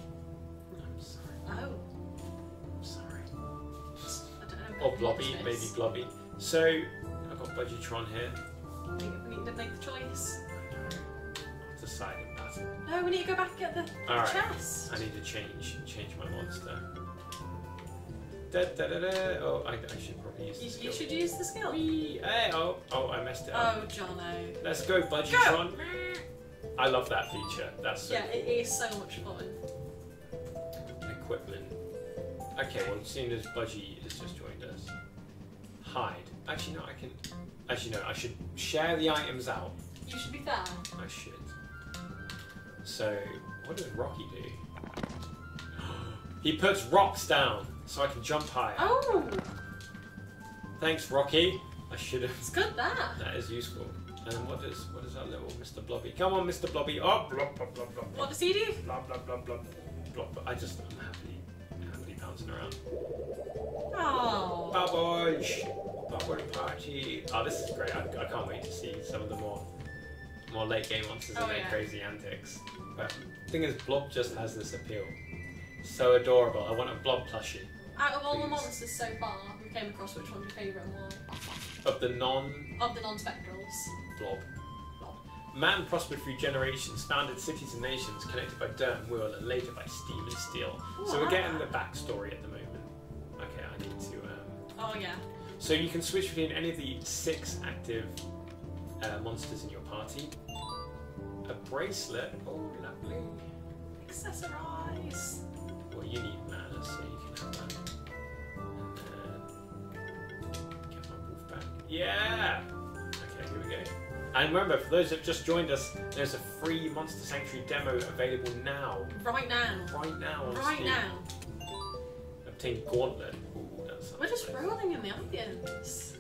Speaker 2: I'm sorry.
Speaker 3: Oh.
Speaker 2: I'm sorry.
Speaker 3: I don't know.
Speaker 2: Or Blobby,
Speaker 3: Watch
Speaker 2: maybe
Speaker 3: this.
Speaker 2: Blobby. So, I've got Budgietron here.
Speaker 3: We need to make the choice.
Speaker 2: I've decided that.
Speaker 3: No, we need to go back and get the
Speaker 2: Alright.
Speaker 3: chest.
Speaker 2: I need to change my monster. Da, da, da, da. Oh, I should probably use the skill.
Speaker 3: You should use the skill.
Speaker 2: Whee! Hey, oh, I messed it up.
Speaker 3: Oh, Jonno.
Speaker 2: Let's go, Budgietron. I love that feature. That's so
Speaker 3: Yeah,
Speaker 2: cool.
Speaker 3: it is so much fun.
Speaker 2: Equipment. Okay, well, seeing as Budgie has just joined us. Hide. Actually, no, I can... Actually, no, I should share the items out.
Speaker 3: You should be fair.
Speaker 2: I should. So, what does Rocky do? He puts rocks down, so I can jump higher.
Speaker 3: Oh!
Speaker 2: Thanks, Rocky. I should have...
Speaker 3: It's good, that.
Speaker 2: That is useful. And what does our little Mr. Blobby? Come on, Mr. Blobby. Oh, blob, blob, blob, blob.
Speaker 3: What does he do?
Speaker 2: Blob, blob, blob, blob, blob. I'm happily bouncing around.
Speaker 3: Oh.
Speaker 2: Bubbles! Bubble party! Oh, this is great. I can't wait to see some of the more late game monsters and their crazy antics. But the thing is, Blob just has this appeal. So adorable. I want a Blob plushie.
Speaker 3: Out of all the
Speaker 2: Please.
Speaker 3: monsters so far, we came across which one's your favourite and why?
Speaker 2: Of the
Speaker 3: Of the non-spectrals.
Speaker 2: Blob. Man prospered through generations, founded cities and nations, connected by dirt and wool, and later by steam and steel.
Speaker 3: Ooh,
Speaker 2: So
Speaker 3: I
Speaker 2: we're
Speaker 3: like
Speaker 2: getting
Speaker 3: that.
Speaker 2: the backstory at the moment. Okay, I need to...
Speaker 3: Oh yeah.
Speaker 2: So you can switch between any of the 6 active monsters in your party. A bracelet. Oh, lovely.
Speaker 3: Accessorize.
Speaker 2: Well, you need mana, so you can have that. And then get my wolf back. Yeah! Okay, here we go. And remember, for those that have just joined us, there's a free Monster Sanctuary demo available now.
Speaker 3: Right now.
Speaker 2: Right now on
Speaker 3: Right
Speaker 2: Steam.
Speaker 3: now.
Speaker 2: Obtain Gauntlet. Ooh, that's
Speaker 3: We're just rolling in the audience.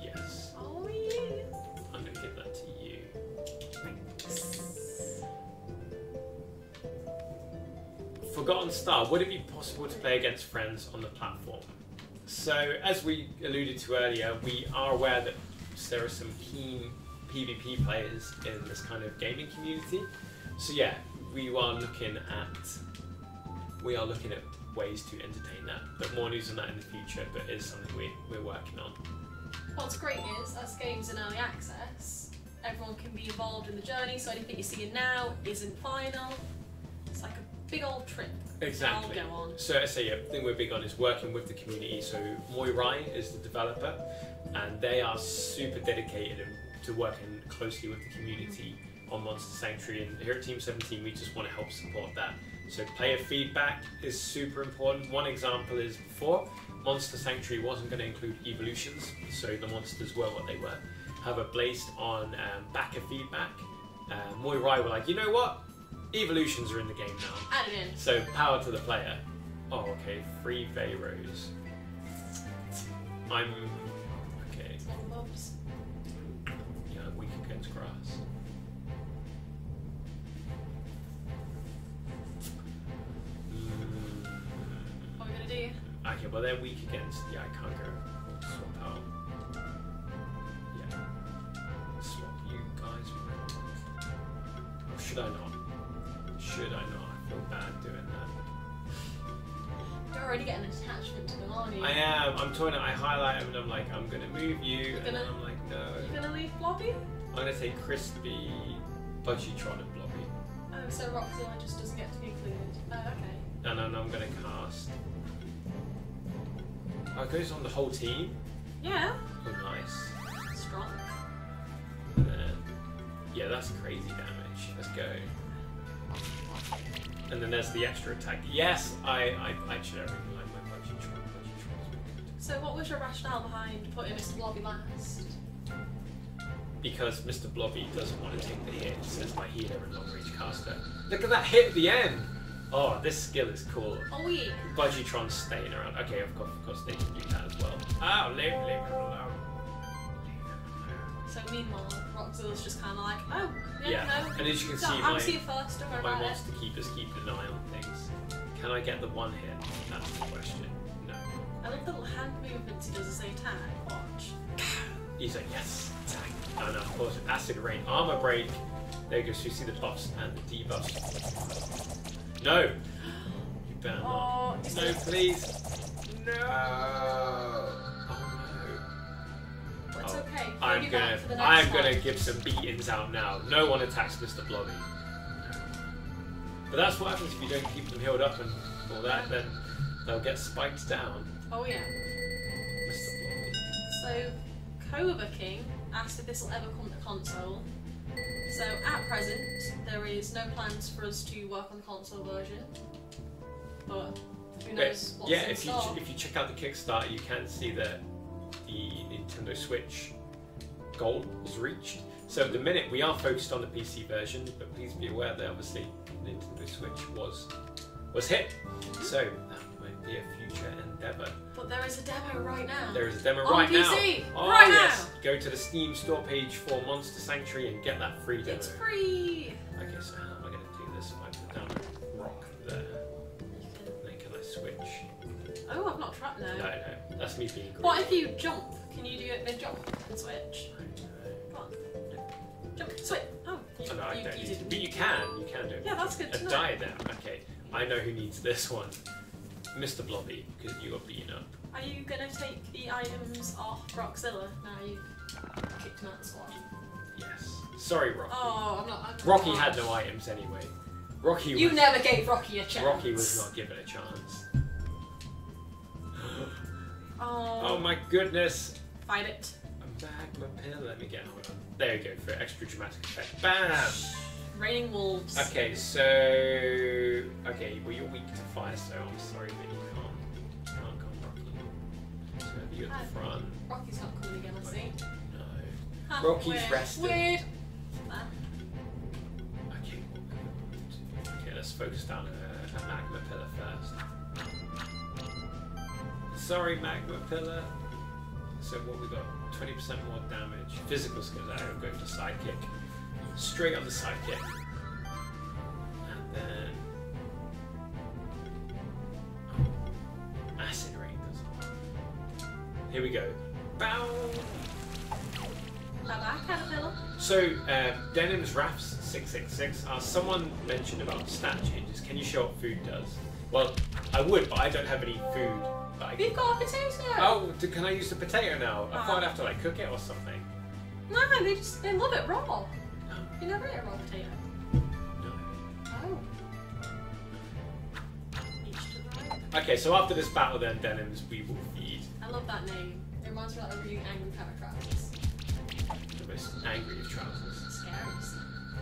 Speaker 2: Yes.
Speaker 3: Oh yeah.
Speaker 2: I'm going to give that to you. Forgotten Star. Would it be possible to play against friends on the platform? So, as we alluded to earlier, we are aware that there are some keen PvP players in this kind of gaming community. So yeah, we are looking at ways to entertain that. But more news on that in the future, but it is something we're working on.
Speaker 3: What's great is, as games in early access, everyone can be involved in the journey, so anything you're seeing now isn't final. It's like a big old trip.
Speaker 2: Exactly.
Speaker 3: I'll go on.
Speaker 2: So I say, yeah, the thing we're big on is working with the community. So Moirai is the developer, and they are super dedicated to working closely with the community on Monster Sanctuary, and here at Team 17 we just want to help support that. So player feedback is super important. One example is before, Monster Sanctuary wasn't going to include evolutions, so the monsters were what they were. However, based on backer feedback, Moi Rai were like, you know what? Evolutions are in the game now.
Speaker 3: Add it in.
Speaker 2: So power to the player. Oh, okay, 3 Veyros. I'm... okay. Yeah, I'm weak against grass.
Speaker 3: What are we gonna do?
Speaker 2: Okay, well they're weak against... yeah, I can't go swap out. Yeah. Swap you guys. Or should I not? Should I not? I feel bad doing that.
Speaker 3: You're already getting an attachment to them, aren't you?
Speaker 2: I am. I'm toying. I highlight them and I'm like, I'm gonna move you, and then I'm like, no.
Speaker 3: You're gonna leave Blobby?
Speaker 2: I'm gonna say Crispy, Budgietron, and Blobby.
Speaker 3: Oh, so Roxilla just doesn't get to be included. Oh, okay.
Speaker 2: And then I'm gonna cast. Oh, it goes on the whole team.
Speaker 3: Yeah.
Speaker 2: Oh, nice.
Speaker 3: Strong.
Speaker 2: And then, yeah, that's crazy damage. Let's go. And then there's the extra attack. Yes, I should everything like my Budgietron.
Speaker 3: So what was your rationale behind putting Mr. Blobby last?
Speaker 2: Because Mr. Blobby doesn't want to take the hit. It says my healer and long range caster. Look at that hit at the end! Oh, this skill is cool.
Speaker 3: Oh yeah.
Speaker 2: Budgietron's staying around. Okay, of course they can do that as well. Oh, leave it alone.
Speaker 3: So meanwhile, Roxilla's just kind of like, oh,
Speaker 2: Yeah,
Speaker 3: no.
Speaker 2: and as you can
Speaker 3: So
Speaker 2: see,
Speaker 3: I'll see you first, don't worry
Speaker 2: my
Speaker 3: about it.
Speaker 2: monster keepers keep an eye on things. Can I get the one hit? That's the question. No.
Speaker 3: I love the little hand movements he does as they attack. Watch.
Speaker 2: He's like, yes, attack. And of course, acid rain, armor break. There you go. So you see the buffs and the debuffs. No! You better not. No, please. No! Oh no.
Speaker 3: Well, it's okay.
Speaker 2: I'm gonna give some beatings out now. No one attacks Mr. Blobby. But that's what happens if you don't keep them healed up and all that, then they'll get spiked down.
Speaker 3: Oh yeah.
Speaker 2: Mr. Blobby.
Speaker 3: So, Cobra King asked if this will ever come to console. So at present, there is no plans for us to work on the console version. But who knows what's in store.
Speaker 2: If you check out the Kickstarter, you can see that the Nintendo Switch goal was reached. So at the minute we are focused on the PC version, but please be aware that obviously Nintendo Switch was hit. So that might be a future endeavour.
Speaker 3: But there is a demo right now.
Speaker 2: There is a demo
Speaker 3: on
Speaker 2: right
Speaker 3: PC,
Speaker 2: now. Oh
Speaker 3: right
Speaker 2: yes.
Speaker 3: now.
Speaker 2: Go to the Steam store page for Monster Sanctuary and get that free demo.
Speaker 3: It's free.
Speaker 2: Okay, so how am I going to do this? If I put down a rock there, then can I switch?
Speaker 3: Oh, I've not tried. No.
Speaker 2: No, that's me being greedy.
Speaker 3: What if you jump? Can you do it then jump and switch? Come on. Jump, switch. Oh,
Speaker 2: No, I don't
Speaker 3: you
Speaker 2: need to.
Speaker 3: didn't.
Speaker 2: But you can do it.
Speaker 3: Yeah, that's good to
Speaker 2: A
Speaker 3: know.
Speaker 2: diadem. Okay, I know who needs this one. Mr. Blobby, because you got beaten up.
Speaker 3: Are you gonna take the items off Roxilla now you've kicked him out of the squad?
Speaker 2: Yes. Sorry, Rocky.
Speaker 3: Oh, I'm not.
Speaker 2: Rocky had no items anyway. Rocky
Speaker 3: You
Speaker 2: was,
Speaker 3: never gave Rocky a chance.
Speaker 2: Rocky was not given a chance.
Speaker 3: Oh.
Speaker 2: Oh my goodness.
Speaker 3: Fight it.
Speaker 2: A magma pill. Let me get hold on. There you go for extra dramatic effect. Bam!
Speaker 3: Raining wolves.
Speaker 2: Okay, so well you're weak to fire, so I'm sorry, but you can't come, Rocky. So you at the front.
Speaker 3: Rocky's not coming again, I see.
Speaker 2: No.
Speaker 3: Huh,
Speaker 2: Rocky's
Speaker 3: weird.
Speaker 2: resting.
Speaker 3: Weird.
Speaker 2: Okay, let's focus down a magma pillar first. Sorry, magma pillar. So what we got? 20% more damage. Physical skills. I will go for sidekick. Straight on the sidekick. And then acid rain does it. Here we go. Bow.
Speaker 3: Bye-bye, caterpillar.
Speaker 2: So, Denim's Rafts 666. Someone mentioned about stat changes. Can you show what food does? Well, I would, but I don't have any food.
Speaker 3: We've got a potato.
Speaker 2: Oh, can I use the potato now? I thought I'd have to like cook it or something.
Speaker 3: No, they love it raw. You never ate a raw potato.
Speaker 2: No.
Speaker 3: Oh. Each to their own.
Speaker 2: Okay, so after this battle then, Denims, we will feed.
Speaker 3: I love that name. It reminds me of like a really angry pair of trousers.
Speaker 2: The most angry of trousers.
Speaker 3: Scary.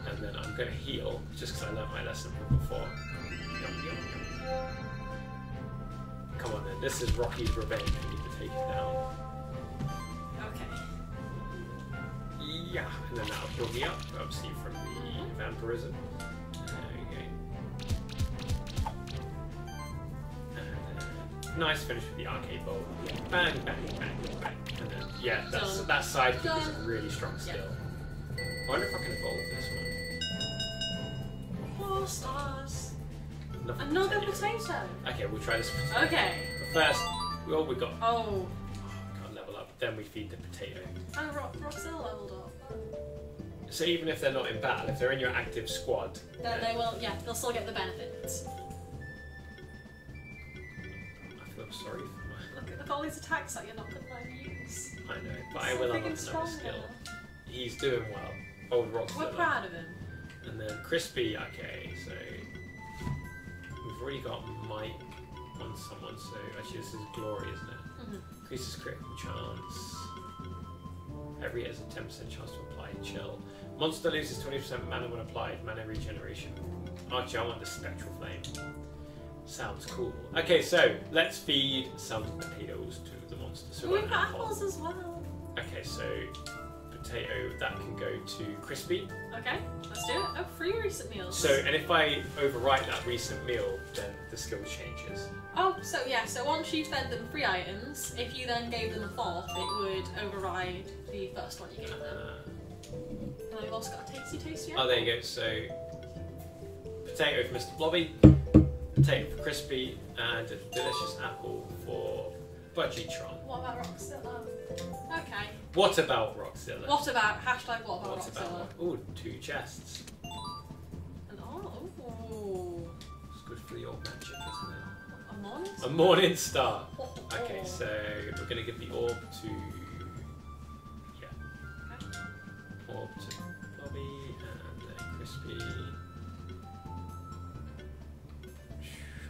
Speaker 2: And going to heal, just because I learnt my lesson from before. Yum, yum, yum. Come on then, this is Rocky's revenge. We need to take it down.
Speaker 3: Okay.
Speaker 2: Yeah, and then that'll build me up, obviously, from the vampirism. There we go. And then, nice finish with the arcade bowl. Bang, bang, bang, bang. And then, yeah, that side kick is a really strong skill. I wonder if I can evolve this one.
Speaker 3: 4 stars.
Speaker 2: Another
Speaker 3: potato.
Speaker 2: Okay, we'll try this potato.
Speaker 3: Okay.
Speaker 2: But first, we got.
Speaker 3: Oh.
Speaker 2: Can't level up. Then we feed the potato.
Speaker 3: And Roxelle leveled up.
Speaker 2: So even if they're not in battle, if they're in your active squad,
Speaker 3: then they will. Yeah, they'll still get the benefits.
Speaker 2: I feel sorry for
Speaker 3: Look at all these attacks that you're not going to use.
Speaker 2: I know, but I will unlock another skill. He's doing well. Old Roxelle.
Speaker 3: We're proud of him.
Speaker 2: And then Crispy. Okay, so we've already got Might on someone. So actually, this is Glory, isn't it? Increases critical chance. Every hit has a 10% chance to apply Chill. Monster loses 20% mana when applied. Mana regeneration. Actually, I want the Spectral Flame. Sounds cool. Okay, so let's feed some potatoes to the monster. So
Speaker 3: we've got apples as well.
Speaker 2: Okay, so potato, that can go to Crispy.
Speaker 3: Okay, let's do it. Oh, free recent meals.
Speaker 2: So, and if I overwrite that recent meal, then the skill changes.
Speaker 3: Oh, so yeah, so once you fed them 3 items, if you then gave them a 4th, it would override the first one you gave them. And we've also got a tasty taste, yeah?
Speaker 2: Oh, there you go. So, potato for Mr. Blobby, potato for Crispy, and a delicious apple for Budgietron.
Speaker 3: What about Roxilla? Okay.
Speaker 2: What about Roxilla?
Speaker 3: What about Roxilla?
Speaker 2: Ooh, 2 chests.
Speaker 3: And ooh.
Speaker 2: It's good for the old magic, isn't it?
Speaker 3: A morning star?
Speaker 2: A morning star. Okay, so we're going to give the orb to... Yeah. Okay. Orb to Blobby, and then Crispy.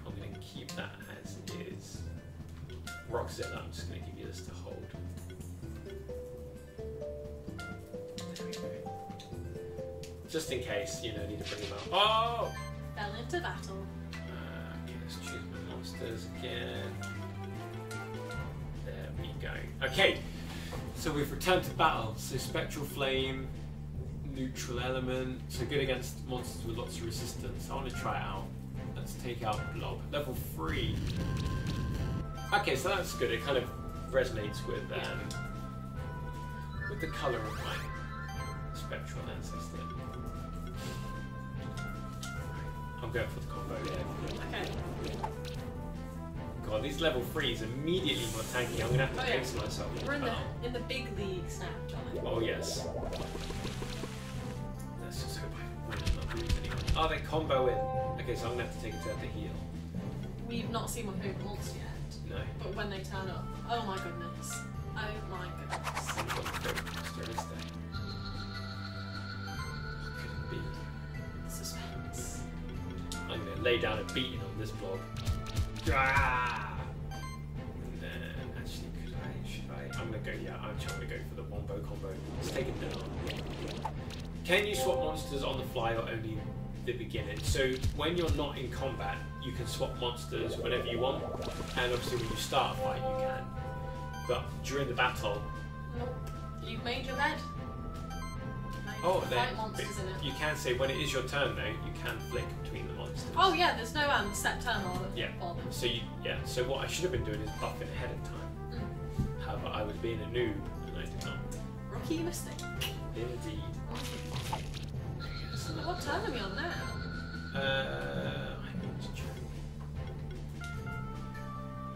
Speaker 2: I'm going to keep that as is. Roxilla, I'm just going to give you this to hold. There we go. Just in case, you know, need to bring them out. Oh!
Speaker 3: Fell into battle.
Speaker 2: Okay, let's choose my monsters again. There we go. Okay, so we've returned to battle. So Spectral Flame, Neutral Element, so good against monsters with lots of resistance. I want to try it out. Let's take out Blob. Level 3. Okay, so that's good. It kind of resonates with the colour of my spectral ancestor. I'm going for the combo here.
Speaker 3: Okay.
Speaker 2: God, these level 3s immediately more tanky. I'm going to have to pace myself.
Speaker 3: We're in the big leagues now, Jonno.
Speaker 2: Oh, yes. Let's just hope I win and not lose anyone. Oh, they combo in. Okay, so I'm going to have to take a turn to heal.
Speaker 3: We've not seen my favourite monster yet.
Speaker 2: No.
Speaker 3: But when they turn up, oh my goodness. Oh my goodness.
Speaker 2: What favourite monster is there? What could it be?
Speaker 3: Suspense.
Speaker 2: I'm going to lay down a beating on this blob. And then, actually, should I? I'm going to go, yeah, I'm trying to go for the wombo combo. Let's take it down. Can you swap monsters on the fly or only the beginning? So when you're not in combat, you can swap monsters whenever you want. And obviously when you start a fight, you can. But during the battle...
Speaker 3: Nope. You've made your bed.
Speaker 2: Oh, then
Speaker 3: monsters in it.
Speaker 2: You can say when it is your turn though, you can flick between the monsters.
Speaker 3: Oh yeah, there's no set turn on them.
Speaker 2: Yeah. So so what I should have been doing is buffing ahead of time. However, I was being a noob and I did not.
Speaker 3: Rookie mistake.
Speaker 2: Indeed.
Speaker 3: What turn are we on now?
Speaker 2: I need to try.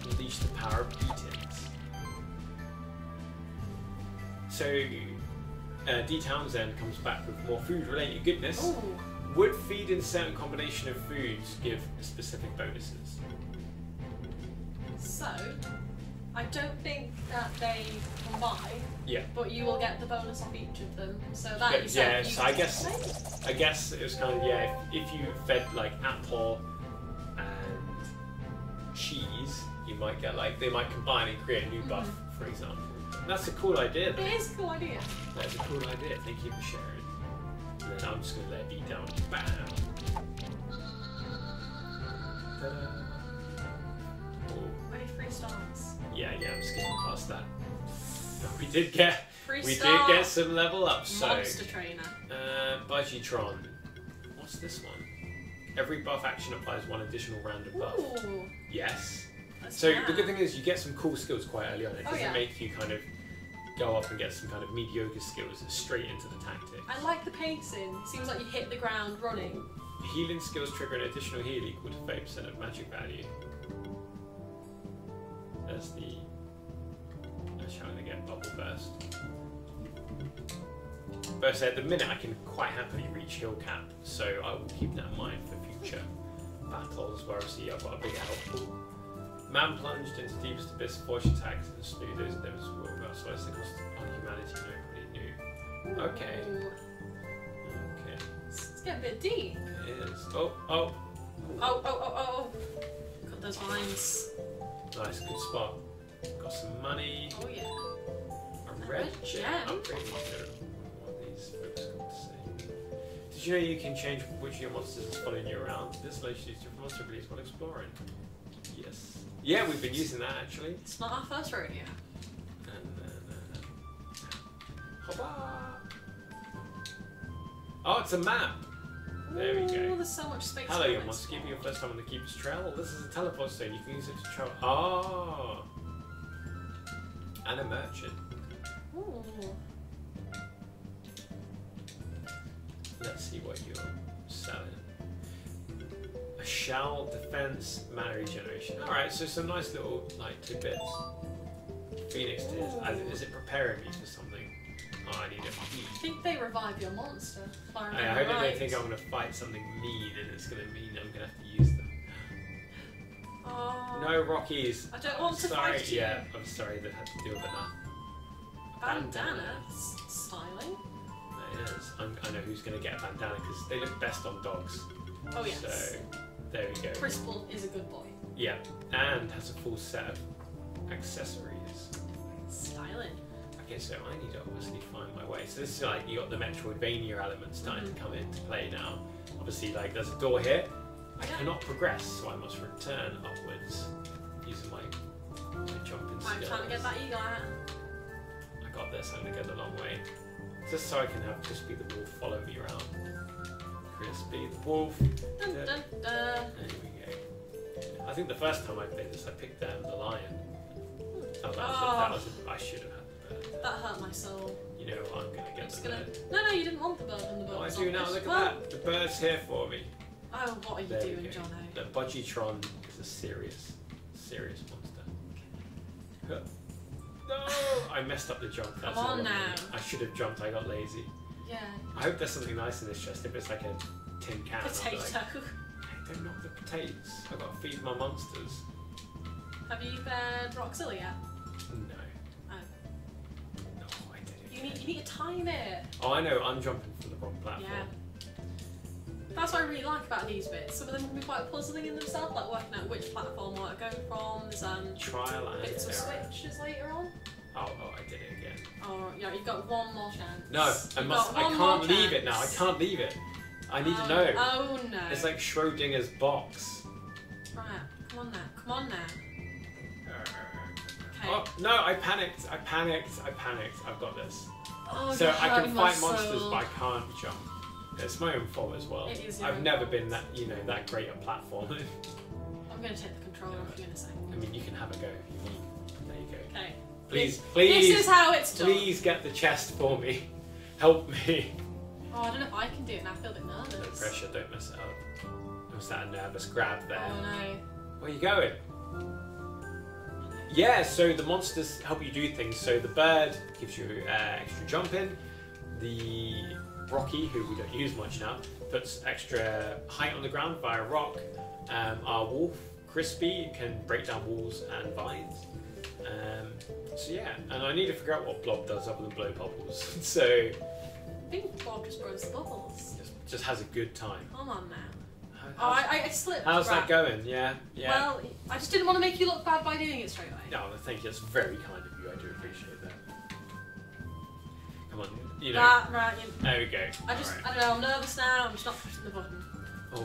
Speaker 2: Unleash the power of beatings. So, D Townsend comes back with more food-related goodness.
Speaker 3: Ooh.
Speaker 2: Would feeding certain combination of foods give specific bonuses?
Speaker 3: So, I don't think that they combine.
Speaker 2: Yeah.
Speaker 3: But you will get the bonus off each of them. So that you
Speaker 2: Yeah,
Speaker 3: said.
Speaker 2: so I guess it was kind of if you fed like apple and cheese, you might get they might combine and create a new buff, for example. That's a cool idea.
Speaker 3: It is a cool idea.
Speaker 2: That's a cool idea. Thank you for sharing. And then I'm just going to let it beat down. Bam!
Speaker 3: Only 3 stars.
Speaker 2: Yeah, I'm skipping past that. We did get
Speaker 3: 3
Speaker 2: did
Speaker 3: stars.
Speaker 2: get some level up. So
Speaker 3: Monster Trainer.
Speaker 2: Budgietron. What's this one? Every buff action applies 1 additional random buff.
Speaker 3: Ooh.
Speaker 2: Yes.
Speaker 3: That's
Speaker 2: So
Speaker 3: bad.
Speaker 2: the good thing is you get some cool skills quite early on. It doesn't make you kind of go up and get some kind of mediocre skills straight into the tactics.
Speaker 3: I like the pacing. Seems like you hit the ground running.
Speaker 2: Healing skills trigger an additional heal equal to 30% of magic value. That's the... I'm trying to get bubble burst. But so at the minute I can quite happily reach heal cap, so I will keep that in mind for future battles where obviously I've got a big health pool. Man plunged into deepest abyss, force attacks and slew those endeavors will well, so it's the cost on humanity nobody knew. Okay.
Speaker 3: Ooh.
Speaker 2: Okay.
Speaker 3: It's getting a bit deep.
Speaker 2: It is. Oh.
Speaker 3: Got those vines.
Speaker 2: Nice, good spot. Got some money.
Speaker 3: Oh yeah.
Speaker 2: A red gem. Upgrade marker. What are these folks got to say? Did you know you can change which of your monsters is following you around? This allows you to use your monster abilities while exploring. Yes. Yeah, we've been using that actually.
Speaker 3: It's not our first rodeo.
Speaker 2: Hoppa! Oh, it's a map! There we
Speaker 3: Ooh,
Speaker 2: go.
Speaker 3: There's so much space.
Speaker 2: Hello, your monster. Keeping your first time on the Keeper's Trail. This is a teleport stone. You can use it to travel. Oh! And a merchant.
Speaker 3: Ooh.
Speaker 2: Let's see what you're selling. A shell, defense, mana regeneration. Alright, so some nice little like tidbits. Phoenix tears. Is it preparing me for something? Oh, I need it.
Speaker 3: I think they revive your monster.
Speaker 2: I hope they don't think I'm going to fight something mean and it's going to mean I'm going to have to use them.
Speaker 3: Oh.
Speaker 2: No Rockies.
Speaker 3: I don't want to
Speaker 2: sorry.
Speaker 3: fight you.
Speaker 2: Yeah, I'm sorry they've had to deal with that.
Speaker 3: Bandana. Styling.
Speaker 2: It is. I know who's going to get a bandana because they look best on dogs.
Speaker 3: Oh yes.
Speaker 2: So, there we go.
Speaker 3: Crystal is a good boy.
Speaker 2: Yeah, and has a full set of accessories.
Speaker 3: Styling.
Speaker 2: Okay, so I need to obviously find my way. So this is like, you got the Metroidvania element starting to come into play now. Obviously, like, there's a door here. I cannot progress, so I must return upwards using my jumping skills.
Speaker 3: I'm trying to get that eagle out.
Speaker 2: I got this, I'm going to go the long way. Just so I can have Crispy the wolf follow me around. Crispy the wolf.
Speaker 3: Dun, dun, dun.
Speaker 2: There we go. I think the first time I played this, I picked the lion. Oh, I should have had the bird.
Speaker 3: That hurt my soul.
Speaker 2: You know what, I'm going to get the bird.
Speaker 3: No, you didn't want the bird and the bird.
Speaker 2: Oh, I
Speaker 3: was
Speaker 2: do now,
Speaker 3: selfish.
Speaker 2: look at that. The bird's here for me.
Speaker 3: Oh, what are you
Speaker 2: There we
Speaker 3: doing,
Speaker 2: go.
Speaker 3: Jonno?
Speaker 2: The Budgietron is a serious monster. Huh. No! I messed up the jump. That's
Speaker 3: Come on
Speaker 2: all I
Speaker 3: now.
Speaker 2: did. I should have jumped, I got lazy.
Speaker 3: Yeah.
Speaker 2: I hope there's something nice in this chest. If it's like a tin can, I'll be
Speaker 3: Potato.
Speaker 2: like, hey, don't knock the potatoes. I've got to feed my monsters.
Speaker 3: Have you fed Roxilla yet?
Speaker 2: No.
Speaker 3: Oh.
Speaker 2: No, I didn't.
Speaker 3: You need to time it.
Speaker 2: Oh, I know, I'm jumping from the wrong platform.
Speaker 3: Yeah. That's what I really like about these bits. Some of them can be quite puzzling in themselves, like working out which platform what to go from. There's
Speaker 2: Trial and
Speaker 3: bits of
Speaker 2: error.
Speaker 3: switches later on.
Speaker 2: Oh, I did it again.
Speaker 3: Oh, yeah, you've got one more chance.
Speaker 2: No, I can't leave it now. I can't leave it. I need to know.
Speaker 3: Oh no.
Speaker 2: It's like Schrodinger's box.
Speaker 3: Right, come on now. Okay.
Speaker 2: Oh, no, I panicked. I've got this.
Speaker 3: Oh,
Speaker 2: So
Speaker 3: you're
Speaker 2: I can
Speaker 3: hurting my
Speaker 2: fight monsters,
Speaker 3: soul.
Speaker 2: but I can't jump. It's my own fault as well.
Speaker 3: It is your
Speaker 2: I've
Speaker 3: own
Speaker 2: never
Speaker 3: fault.
Speaker 2: been that, that great at platforming.
Speaker 3: I'm going to take the controller off you in a second.
Speaker 2: I mean, you can have a go if you want. There you go.
Speaker 3: Okay.
Speaker 2: Please.
Speaker 3: This is how it's done.
Speaker 2: Please get the chest for me. Help me.
Speaker 3: Oh, I don't know if I can do it now. I feel a bit nervous.
Speaker 2: No pressure, don't mess it up. Was that a nervous grab there?
Speaker 3: Oh no.
Speaker 2: Where are you going? Yeah, so the monsters help you do things. So the bird gives you extra jumping. The Rocky, who we don't use much now, puts extra height on the ground via rock. Our wolf, Crispy, can break down walls and vines. So yeah, and I need to figure out what Blob does other than blow bubbles. So
Speaker 3: I think Bob just blows the bubbles.
Speaker 2: just has a good time.
Speaker 3: Come on now.
Speaker 2: How's,
Speaker 3: I slipped.
Speaker 2: how's that
Speaker 3: right.
Speaker 2: going? Yeah.
Speaker 3: Well, I just didn't want to make you look bad by doing it straight away.
Speaker 2: No, thank you. That's very kind of you. I do appreciate that. Come on. you know.
Speaker 3: Right.
Speaker 2: There we go.
Speaker 3: I don't know, I'm nervous now, I'm just not pushing the button.
Speaker 2: Oh,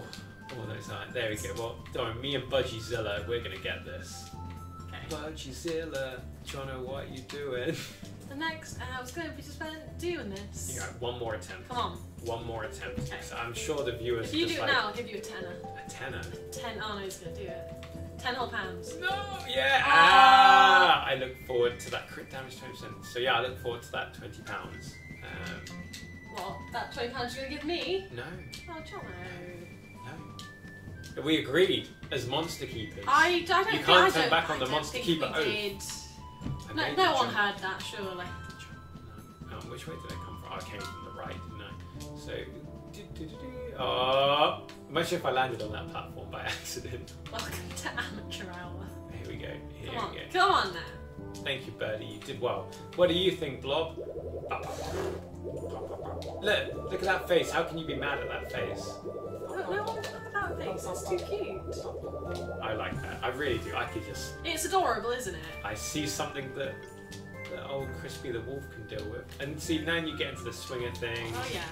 Speaker 2: all those are. There we go. Well, don't worry, me and Budgiezilla, we're gonna get this.
Speaker 3: Okay.
Speaker 2: Budgiezilla, Jonno, what are you doing?
Speaker 3: The next hour's going to be spent doing this.
Speaker 2: You got one more attempt.
Speaker 3: Come on.
Speaker 2: One more attempt.
Speaker 3: Okay.
Speaker 2: So I'm sure the viewers
Speaker 3: If you
Speaker 2: just
Speaker 3: do it
Speaker 2: like,
Speaker 3: now, I'll give you a tenner.
Speaker 2: a tenner.
Speaker 3: Oh no, he's going to do it. £10 whole pounds.
Speaker 2: No, yeah. Ah, I look forward to that crit damage 20%. So yeah, I look forward to that £20.
Speaker 3: What? That £20 you're going to give me?
Speaker 2: No.
Speaker 3: Oh, Jonno.
Speaker 2: No. We agreed as monster keepers.
Speaker 3: I don't
Speaker 2: You
Speaker 3: think
Speaker 2: can't
Speaker 3: I
Speaker 2: turn
Speaker 3: don't,
Speaker 2: back on
Speaker 3: I
Speaker 2: the
Speaker 3: don't
Speaker 2: monster
Speaker 3: think
Speaker 2: keeper
Speaker 3: we
Speaker 2: oath.
Speaker 3: did. No one heard that, surely.
Speaker 2: Which way did I come from? I came from the right, didn't I? So, oh, imagine if I landed on that platform by accident.
Speaker 3: Welcome to amateur hour.
Speaker 2: Here we go. Here
Speaker 3: Come on,
Speaker 2: we go.
Speaker 3: come on now.
Speaker 2: Thank you, Birdie. You did well. What do you think, Blob? Look at that face. How can you be mad at that face?
Speaker 3: I don't know about that face. It's too cute.
Speaker 2: I like that. I really do. I could just.
Speaker 3: It's adorable, isn't it?
Speaker 2: I see something that old Crispy the Wolf can deal with. And see, now you get into the swinger thing.
Speaker 3: Oh yeah.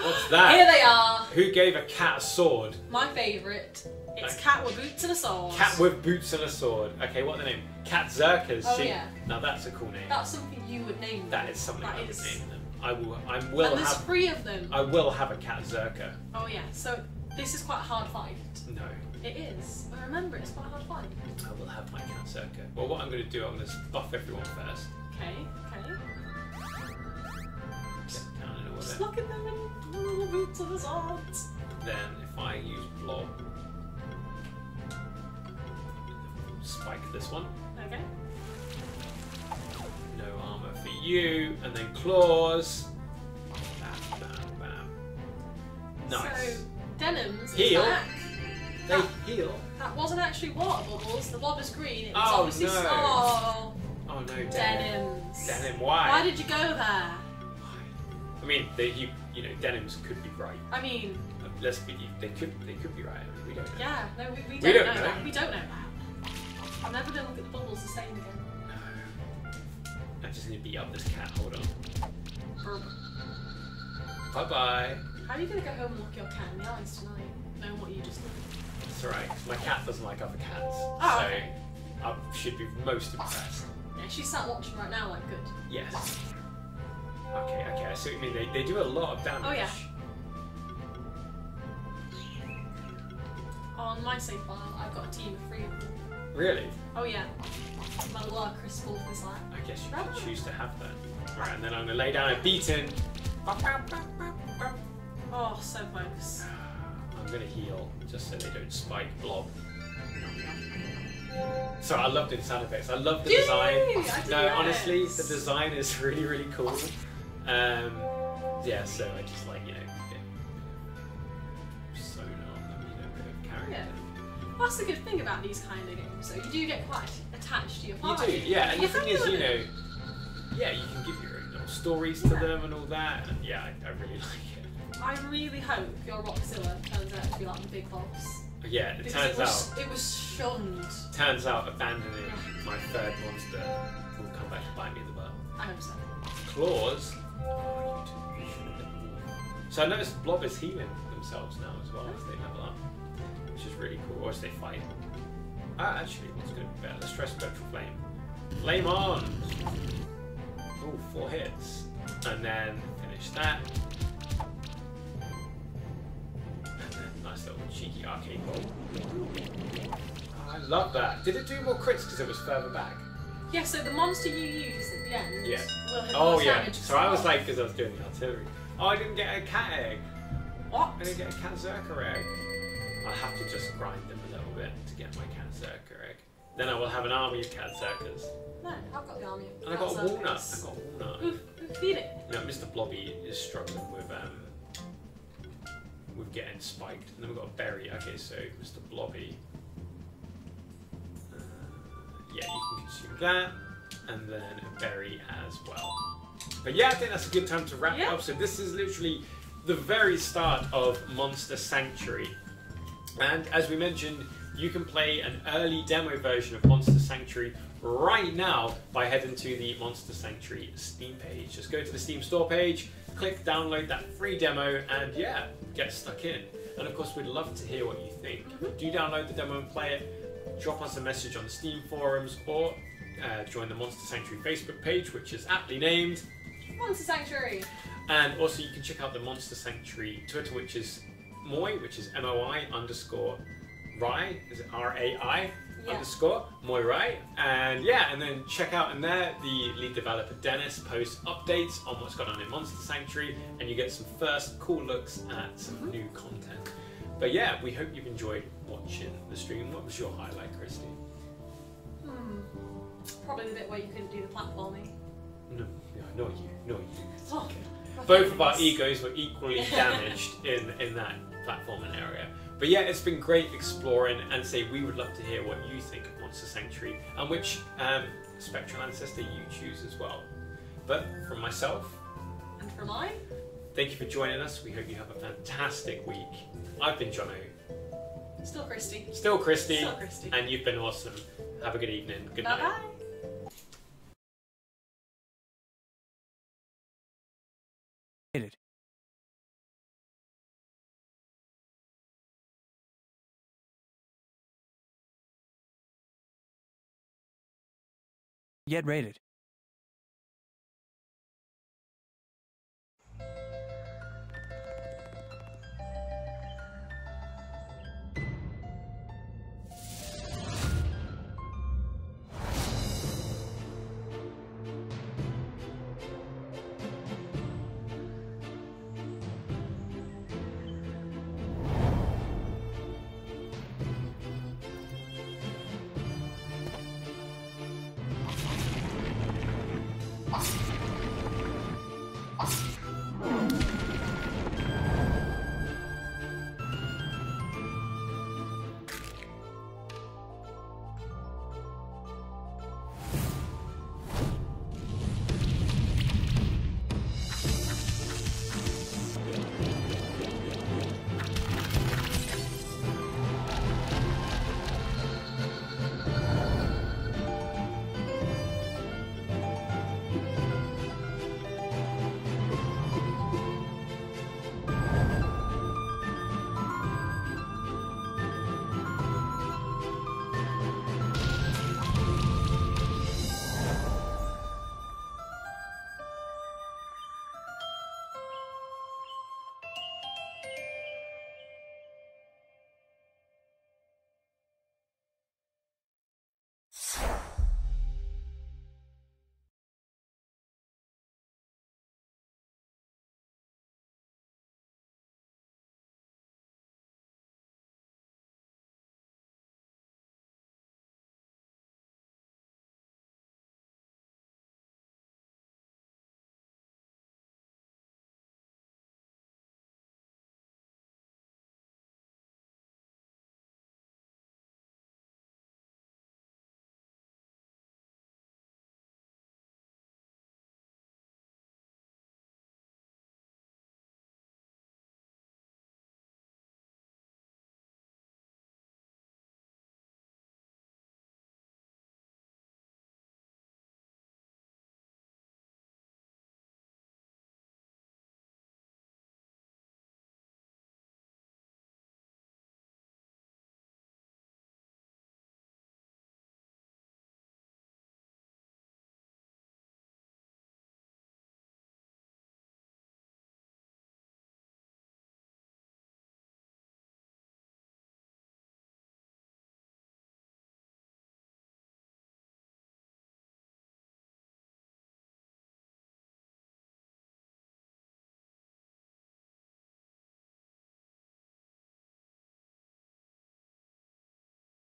Speaker 2: What's that?
Speaker 3: Here they are.
Speaker 2: Who gave a cat a sword?
Speaker 3: My favourite. It's
Speaker 2: Okay.
Speaker 3: cat with boots and a sword.
Speaker 2: Cat with boots and a sword. Okay, what the name? Cat Zerkers.
Speaker 3: Oh,
Speaker 2: See?
Speaker 3: yeah.
Speaker 2: Now that's a cool name.
Speaker 3: That's something you would name them.
Speaker 2: That is something
Speaker 3: That
Speaker 2: I would
Speaker 3: is-
Speaker 2: name them. I will
Speaker 3: And there's
Speaker 2: have.
Speaker 3: 3 of them.
Speaker 2: I will have a Cat Zerker.
Speaker 3: Oh yeah. So this is quite a hard fight.
Speaker 2: No,
Speaker 3: It is. But remember, it's quite a hard fight.
Speaker 2: I will have my Cat Zerker. Well, what I'm going to do, I'm going to buff everyone first.
Speaker 3: Okay.
Speaker 2: Get down in order.
Speaker 3: Just look at them in the little boots and the swords.
Speaker 2: Then, if I use Blob, spike this one.
Speaker 3: Okay.
Speaker 2: No armor for you, and then claws. Bam, bam, bam. Nice.
Speaker 3: So, Denim's
Speaker 2: Heal.
Speaker 3: is back.
Speaker 2: They
Speaker 3: That,
Speaker 2: heal.
Speaker 3: that wasn't actually water bubbles. The blob is green. It was
Speaker 2: Oh,
Speaker 3: obviously
Speaker 2: no.
Speaker 3: oh,
Speaker 2: Oh no, Denim.
Speaker 3: Denims.
Speaker 2: Denim, why?
Speaker 3: Why did you go there?
Speaker 2: I mean, you know, Denims could be right.
Speaker 3: I mean,
Speaker 2: Let's be. They could be right. I mean, we don't know.
Speaker 3: yeah. No, we
Speaker 2: We
Speaker 3: don't,
Speaker 2: don't
Speaker 3: know
Speaker 2: know.
Speaker 3: that. We don't know that. I'm never gonna look at the bubbles the same again.
Speaker 2: No. I just need to beat up this cat. Hold on. Bye bye.
Speaker 3: How are you gonna go home and look your cat in the eyes tonight, knowing what you just did?
Speaker 2: It's alright. My cat doesn't like other cats,
Speaker 3: Oh,
Speaker 2: so
Speaker 3: okay.
Speaker 2: I should be most impressed.
Speaker 3: Yeah, she's sat watching right now, like good.
Speaker 2: Yes. Okay. I see what you mean. They do a lot of damage.
Speaker 3: Oh, yeah. On my save file, I've got a team of 3 of them.
Speaker 2: Really?
Speaker 3: Oh yeah. My little Chris Wolf is like.
Speaker 2: I guess you could choose to have that. Right, and then I'm gonna lay down a beaten.
Speaker 3: Oh, so close.
Speaker 2: I'm gonna heal just so they don't spike Blob. So I love doing sound effects. I love the
Speaker 3: Do you?
Speaker 2: design.
Speaker 3: I didn't
Speaker 2: No, honestly,
Speaker 3: notice.
Speaker 2: the design is really cool. Yeah, so I just like, you know, get sewn on them, you know, bit of character.
Speaker 3: Yeah. That's the good thing about these kind of games. So you do get quite attached to your
Speaker 2: You
Speaker 3: party.
Speaker 2: do, yeah. And the
Speaker 3: You're
Speaker 2: thing
Speaker 3: happy
Speaker 2: is,
Speaker 3: with
Speaker 2: you
Speaker 3: it.
Speaker 2: know, yeah, you can give your own little stories to
Speaker 3: Yeah.
Speaker 2: them and all that. And yeah, I really like it.
Speaker 3: I really hope your Rockzilla turns out to be like the big boss.
Speaker 2: Yeah, it
Speaker 3: Because
Speaker 2: turns
Speaker 3: it was shunned.
Speaker 2: out abandoning my third monster will come back to bite me in the butt.
Speaker 3: I hope so.
Speaker 2: Claws. Oh, you should have been more. So I noticed Blob is healing themselves now as well as they level up, which is really cool. Or as they fight. Actually, what's going to be better? Let's try Spectral Flame. Flame on! Oh, 4 hits. And then finish that. And then nice little cheeky arcade ball. Oh, I love that. Did it do more crits because it was further back?
Speaker 3: Yeah, so the monster you use at the end
Speaker 2: Yeah.
Speaker 3: will hit
Speaker 2: Oh
Speaker 3: more
Speaker 2: yeah.
Speaker 3: damage.
Speaker 2: So I was like, because I was doing the artillery. Oh, I didn't get a cat egg.
Speaker 3: What?
Speaker 2: I didn't get a cat Zerker egg. I have to just grind them a little bit to get my cat Zerker egg. Then I will have an army of cat Zerkers.
Speaker 3: No, I've got the army of
Speaker 2: And I got a walnut. I
Speaker 3: Berserkers.
Speaker 2: got a walnut.
Speaker 3: Oof, feed it.
Speaker 2: You know, Mr. Blobby is struggling with getting spiked. And then we've got a berry. Okay, so Mr. Blobby. Yeah, you can consume that. And then a berry as well. But yeah, I think that's a good time to wrap it
Speaker 3: Yeah.
Speaker 2: up. So this is literally the very start of Monster Sanctuary. And as we mentioned, you can play an early demo version of Monster Sanctuary right now by heading to the Monster Sanctuary Steam page. Just go to the Steam store page, click download that free demo, and yeah, get stuck in. And of course, we'd love to hear what you think. Do you download the demo and play it? Drop us a message on the Steam forums, or join the Monster Sanctuary Facebook page, which is aptly named
Speaker 3: Monster Sanctuary.
Speaker 2: And also you can check out the Monster Sanctuary Twitter, which is Moi, which is MOI_Rai, is it RAI underscore Moi Rai, and yeah, and then check out in there the lead developer Dennis posts updates on what's going on in Monster Sanctuary, and you get some first cool looks at some new content. But yeah, we hope you've enjoyed watching the stream. What was your highlight, Christy?
Speaker 3: Probably the bit where you couldn't do the platforming.
Speaker 2: No, not you.
Speaker 3: Oh,
Speaker 2: both of our egos were equally damaged in that platforming area. But yeah, it's been great exploring, and we would love to hear what you think of Monster Sanctuary and which Spectral Ancestor you choose as well. But from myself
Speaker 3: and from I,
Speaker 2: thank you for joining us. We hope you have a fantastic week. I've been Jonno.
Speaker 3: Still Christy.
Speaker 2: Still Christy.
Speaker 3: Still Christy.
Speaker 2: And you've been awesome. Have a good evening. Good night.
Speaker 3: Bye-bye.
Speaker 1: Get rated.